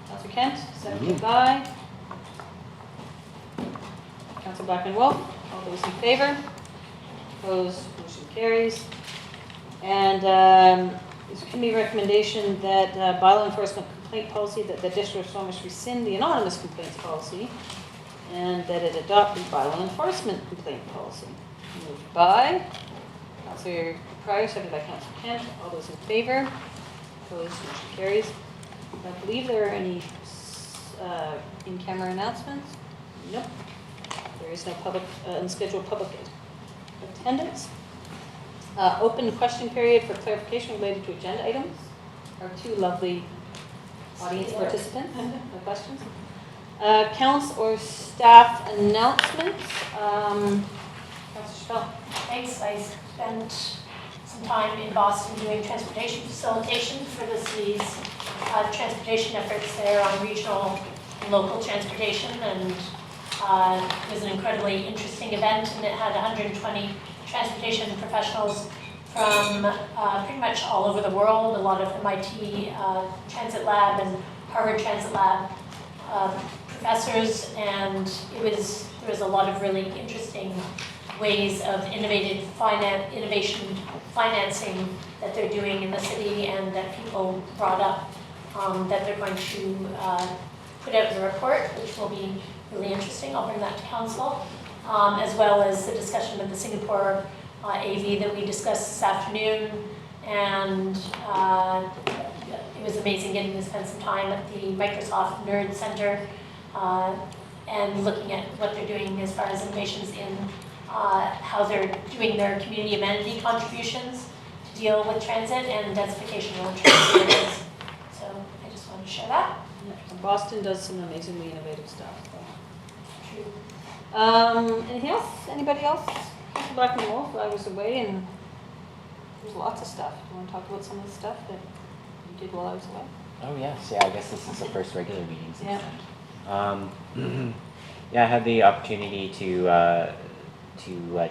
Councillor Kent, seconded by Councillor Blackman-Wolf. All those in favor? Opposed, motion carries. And there's a committee recommendation that bylaw enforcement complaint policy, that the District of Squamish rescind the anonymous complaints policy, and that it adopt the bylaw enforcement complaint policy. Moved by Councillor Pryor, seconded by Councillor Kent. All those in favor? Opposed, motion carries. I don't believe there are any in-camera announcements. Nope. There is no public, unscheduled public attendance. Open question period for clarification related to agenda items. Our 2 lovely audience participants. No questions. Council or staff announcements. Councillor Chappell. Thanks. I spent some time in Boston doing transportation facilitation for the city's transportation efforts there on regional and local transportation, and it was an incredibly interesting event, and it had 120 transportation professionals from pretty much all over the world, a lot of MIT Transit Lab and Harvard Transit Lab professors, and there was a lot of really interesting ways of innovation financing that they're doing in the city, and that people brought up that they're going to put out the report, which will be really interesting. I'll bring that to council, as well as the discussion of the Singapore AV that we discussed this afternoon. And it was amazing getting to spend some time at the Microsoft Nerd Center and looking at what they're doing as far as innovations in how they're doing their community amenity contributions to deal with transit and densification around transit areas. So I just wanted to share that. Yeah, Boston does some amazingly innovative stuff. True. Anything else? Anybody else? Councillor Blackman-Wolf, I was away and there's lots of stuff. Do you want to talk about some of the stuff that you did while I was away? Oh yes, yeah, I guess this is the first regular meeting since Yeah. then. Yeah, I had the opportunity to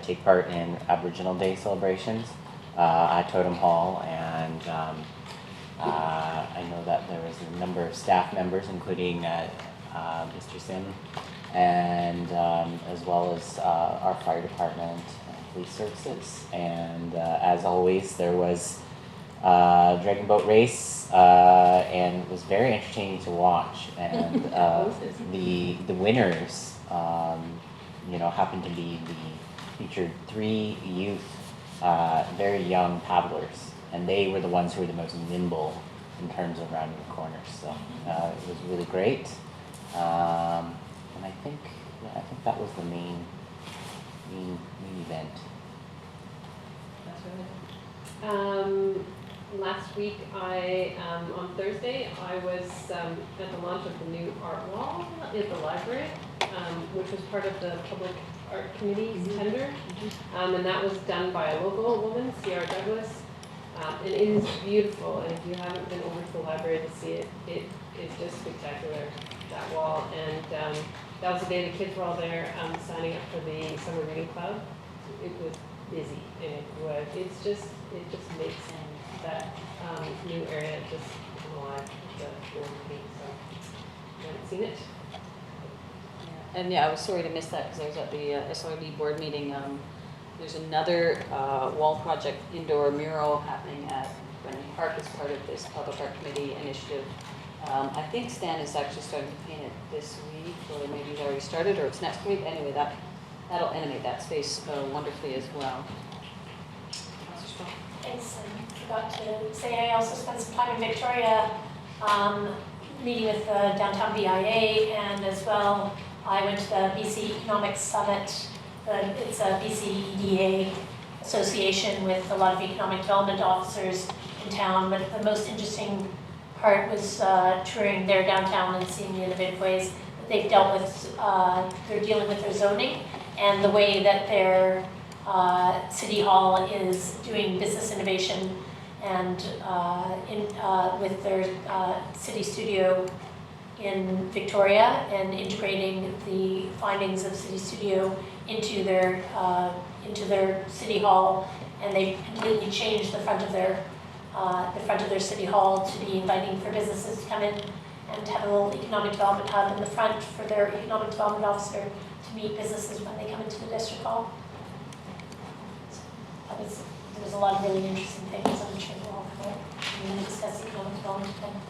take part in Aboriginal Day celebrations at Totem Hall, and I know that there was a number of staff members, including Mr. Sim, and as well as our fire department and police services. And as always, there was dragon boat race, and it was very entertaining to watch. And the winners, happened to be featured 3 youth, very young paddlers, and they were the ones who were the most nimble in terms of rounding the corners. So it was really great. And I think that was the main event. That's really. Last week, on Thursday, I was at the launch of the new art wall at the library, which was part of the Public Art Committee's tender, and that was done by a local woman, C.R. Douglas, and it is beautiful, and if you haven't been over to the library to see it, it is just spectacular, that wall, and that was the day the kids were all there signing up for the Summer Reading Club. It was busy, and it just makes that new area just come alive with the board meeting, so if you haven't seen it. And yeah, I was sorry to miss that because I was at the SRB board meeting. There's another wall project indoor mural happening at Brennan Park as part of this Public Art Committee initiative. I think Stan is actually starting to paint it this week, or maybe he's already started, or it's next week. Anyway, that'll animate that space wonderfully as well. Thanks, and forgot to say I also spent some time in Victoria meeting with the downtown BIA, and as well I went to the BC Economic Summit. It's a BC EDA association with a lot of economic development officers in town, but the most interesting part was touring their downtown and seeing the innovative ways that they've dealt with, they're dealing with their zoning and the way that their City Hall is doing business innovation and with their city studio in Victoria and integrating the findings of City Studio into their City Hall, and they've completely changed the front of their City Hall to be inviting for businesses to come in and have a little economic development hub in the front for their economic development officer to meet businesses when they come into the district hall. There was a lot of really interesting things. I'm sure we'll all come out and discuss economic development again.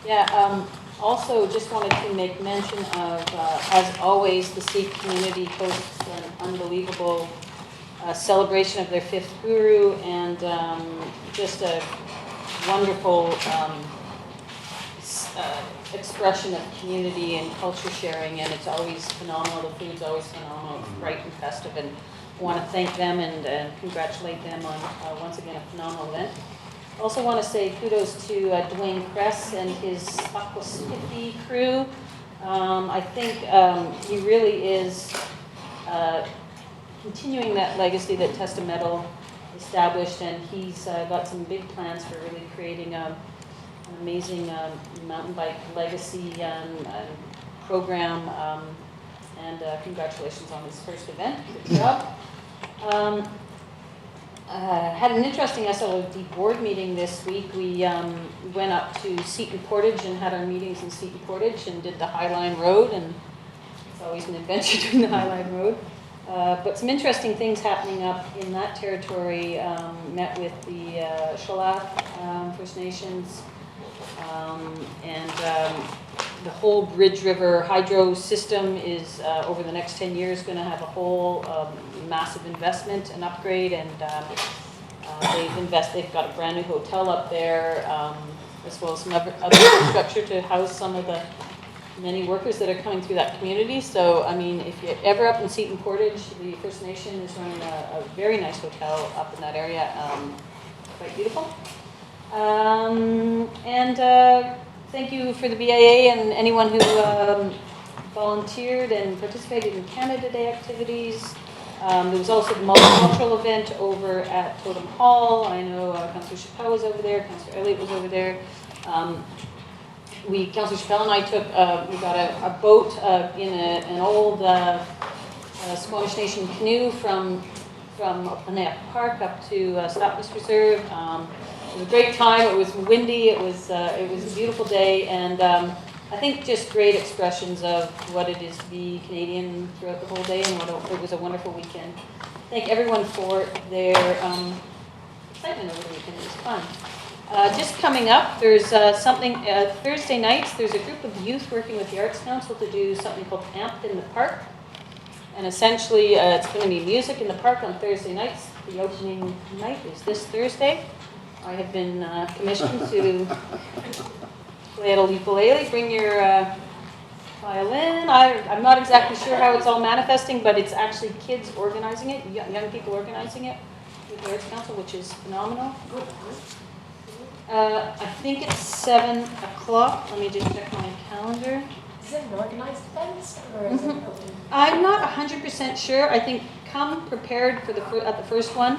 Yeah, also just wanted to make mention of, as always, the Sikh community hosts an unbelievable celebration of their 5th Guru, and just a wonderful expression of community and culture sharing, and it's always phenomenal. The food's always phenomenal. It's bright and festive, and I want to thank them and congratulate them on, once again, a phenomenal event. Also want to say kudos to Dwayne Kress and his Aquaspiffy crew. I think he really is continuing that legacy that Testamental established, and he's got some big plans for really creating an amazing mountain bike legacy program, and congratulations on his first event. Good job. Had an interesting SLOD board meeting this week. We went up to Seton Portage and had our meetings in Seton Portage and did the Highline Road, and it's always an adventure doing the Highline Road. But some interesting things happening up in that territory. Met with the Shalak First Nations, and the whole Bridge River hydro system is over the next 10 years going to have a whole massive investment and upgrade, and they've got a brand new hotel up there, as well as some other infrastructure to house some of the many workers that are coming through that community. So, I mean, if you're ever up in Seton Portage, the First Nation is running a very nice hotel up in that area, quite beautiful. Thank you for the BIA and anyone who volunteered and participated in Canada Day activities. There was also the multicultural event over at Totem Hall. I know Councillor Chappelle was over there, Councillor Elliott was over there. Councillor Chappelle and I we got a boat in an old Squamish Nation canoe from Oakland Park up to Stopness Reserve. was a great time. It was windy. It was a beautiful day, and I think just great expressions of what it is to be Canadian throughout the whole day, and it was a wonderful weekend. Thank everyone for their excitement over the weekend. It was fun. Just coming up, there's something, Thursday nights, there's a group of youth working with the Arts Council to do something called Amp in the Park. And essentially, it's going to be music in the park on Thursday nights. The opening night is this Thursday. I have been commissioned to play at a ukulele. Bring your violin. I'm not exactly sure how it's all manifesting, but it's actually kids organizing it, young people organizing it with the Arts Council, which is phenomenal. I think it's 7 o'clock. Let me just check my calendar. Is it an organized event or is it open? I'm not 100% sure. I think come prepared for at the first one,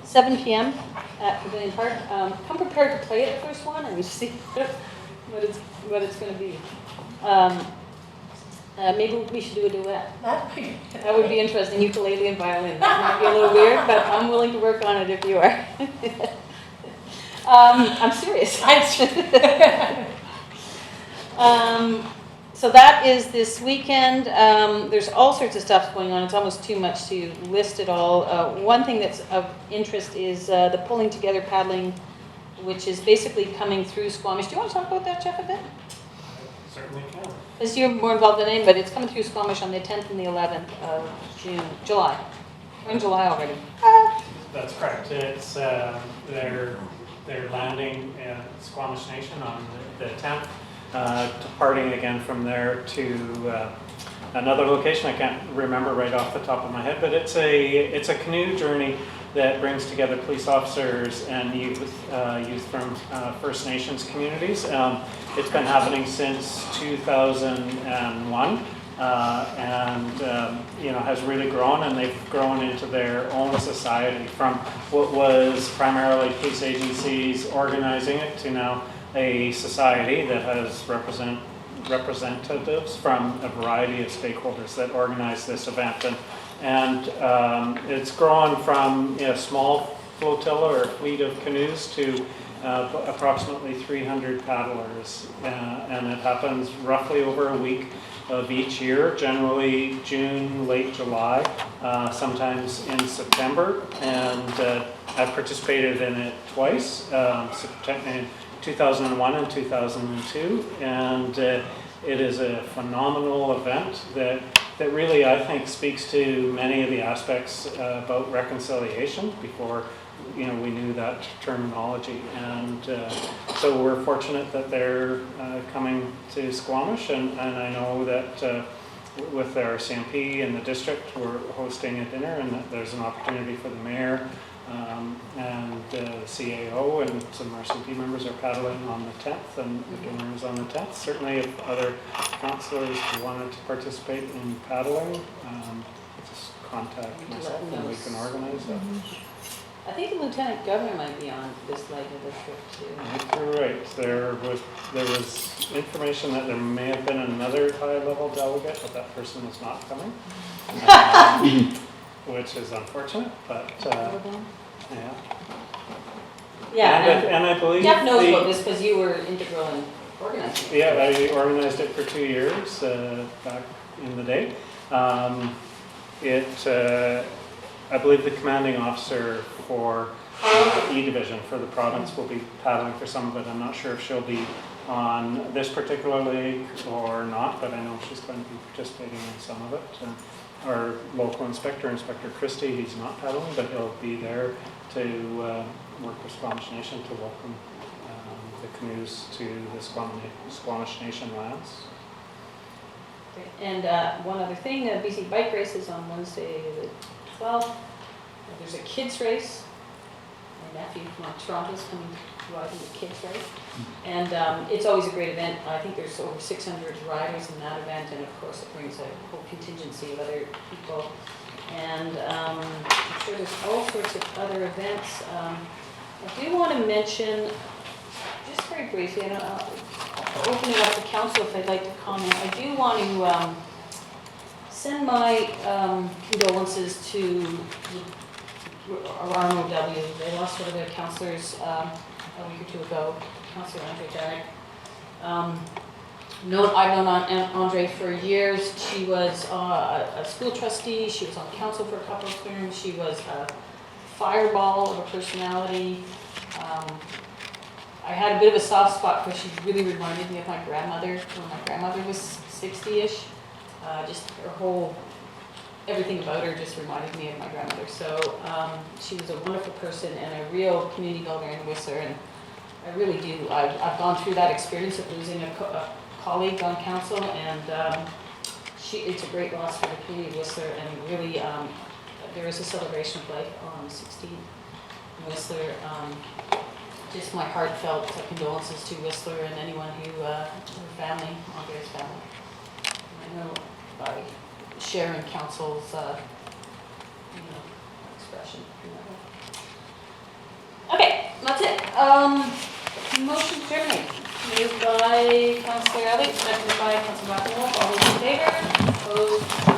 7 p.m. at Pavilion Park. Come prepared to play at the first one and see what it's going to be. Maybe we should do a duet. That would be interesting. Ukulele and violin. That might be a little weird, but I'm willing to work on it if you are. I'm serious. So that is this weekend. There's all sorts of stuff going on. It's almost too much to list it all. One thing that's of interest is the pulling together paddling, which is basically coming through Squamish. Do you want to talk about that, Jeff, a bit? Certainly can. Because you're more involved than any, but it's coming through Squamish on the 10th and the 11th of July. We're in July already. That's correct. It's they're landing at Squamish Nation on the 10th, departing again from there to another location. I can't remember right off the top of my head, but it's a canoe journey that brings together police officers and youth from First Nations communities. It's been happening since 2001. Has really grown, and they've grown into their own society from what was primarily police agencies organizing it to now a society that has representatives from a variety of stakeholders that organize this event. And it's grown from a small flotilla or fleet of canoes to approximately 300 paddlers, and it happens roughly over a week of each year, generally June, late July, sometimes in September, and I've participated in it twice, in 2001 and 2002, and it is a phenomenal event that really, I think, speaks to many of the aspects about reconciliation before we knew that terminology, and so we're fortunate that they're coming to Squamish, and I know that with our CMP in the district, we're hosting a dinner, and that there's an opportunity for the mayor and the CAO and some RCP members are paddling on the 10th, and the dinner is on the 10th. Certainly, if other councillors wanted to participate in paddling, just contact myself and we can organize that. I think the Lieutenant Governor might be on this leg of the trip too. You're right. There was information that there may have been another high-level delegate, but that person was not coming, which is unfortunate. But yeah. Yeah, and I believe Jeff knows about this because you were integral in organizing it. Yeah, I organized it for 2 years back in the day. I believe the commanding officer for E Division for the province will be paddling for some of it. I'm not sure if she'll be on this particular league or not, but I know she's going to be participating in some of it. Our local Inspector Christie, he's not paddling, but he'll be there to work with Squamish Nation to welcome the canoes to the Squamish Nation lands. And one other thing, BC Bike Race is on Wednesday the 12th. There's a kids race. My nephew from Toronto is coming to ride in the kids race. And it's always a great event. I think there's over 600 riders in that event, and of course it brings a whole contingency of other people. And I'm sure there's all sorts of other events. I do want to mention, just very briefly, and I'll open it up to council if they'd like to comment. I do want to send my condolences to RMOW. They lost one of their councillors a week or two ago, Councillor Andre Jarrett. I've known Andre for years. She was a school trustee. She was on council for a couple of terms. She was a fireball of a personality. I had a bit of a soft spot for her. She really reminded me of my grandmother when my grandmother was 60-ish. Just her whole, everything about her just reminded me of my grandmother. So she was a wonderful person and a real community builder in Whistler. And I really do. I've gone through that experience of losing a colleague on council, and it's a great loss for the community of Whistler. And really, there is a celebration of life on the 16th in Whistler. Just my heartfelt condolences to Whistler and anyone who, her family, Andre's family. I know by sharing council's, expression. Okay, that's it. Motion to terminate. Moved by Councillor Elliott, seconded by Councillor McKinnon. All those in favor? Opposed?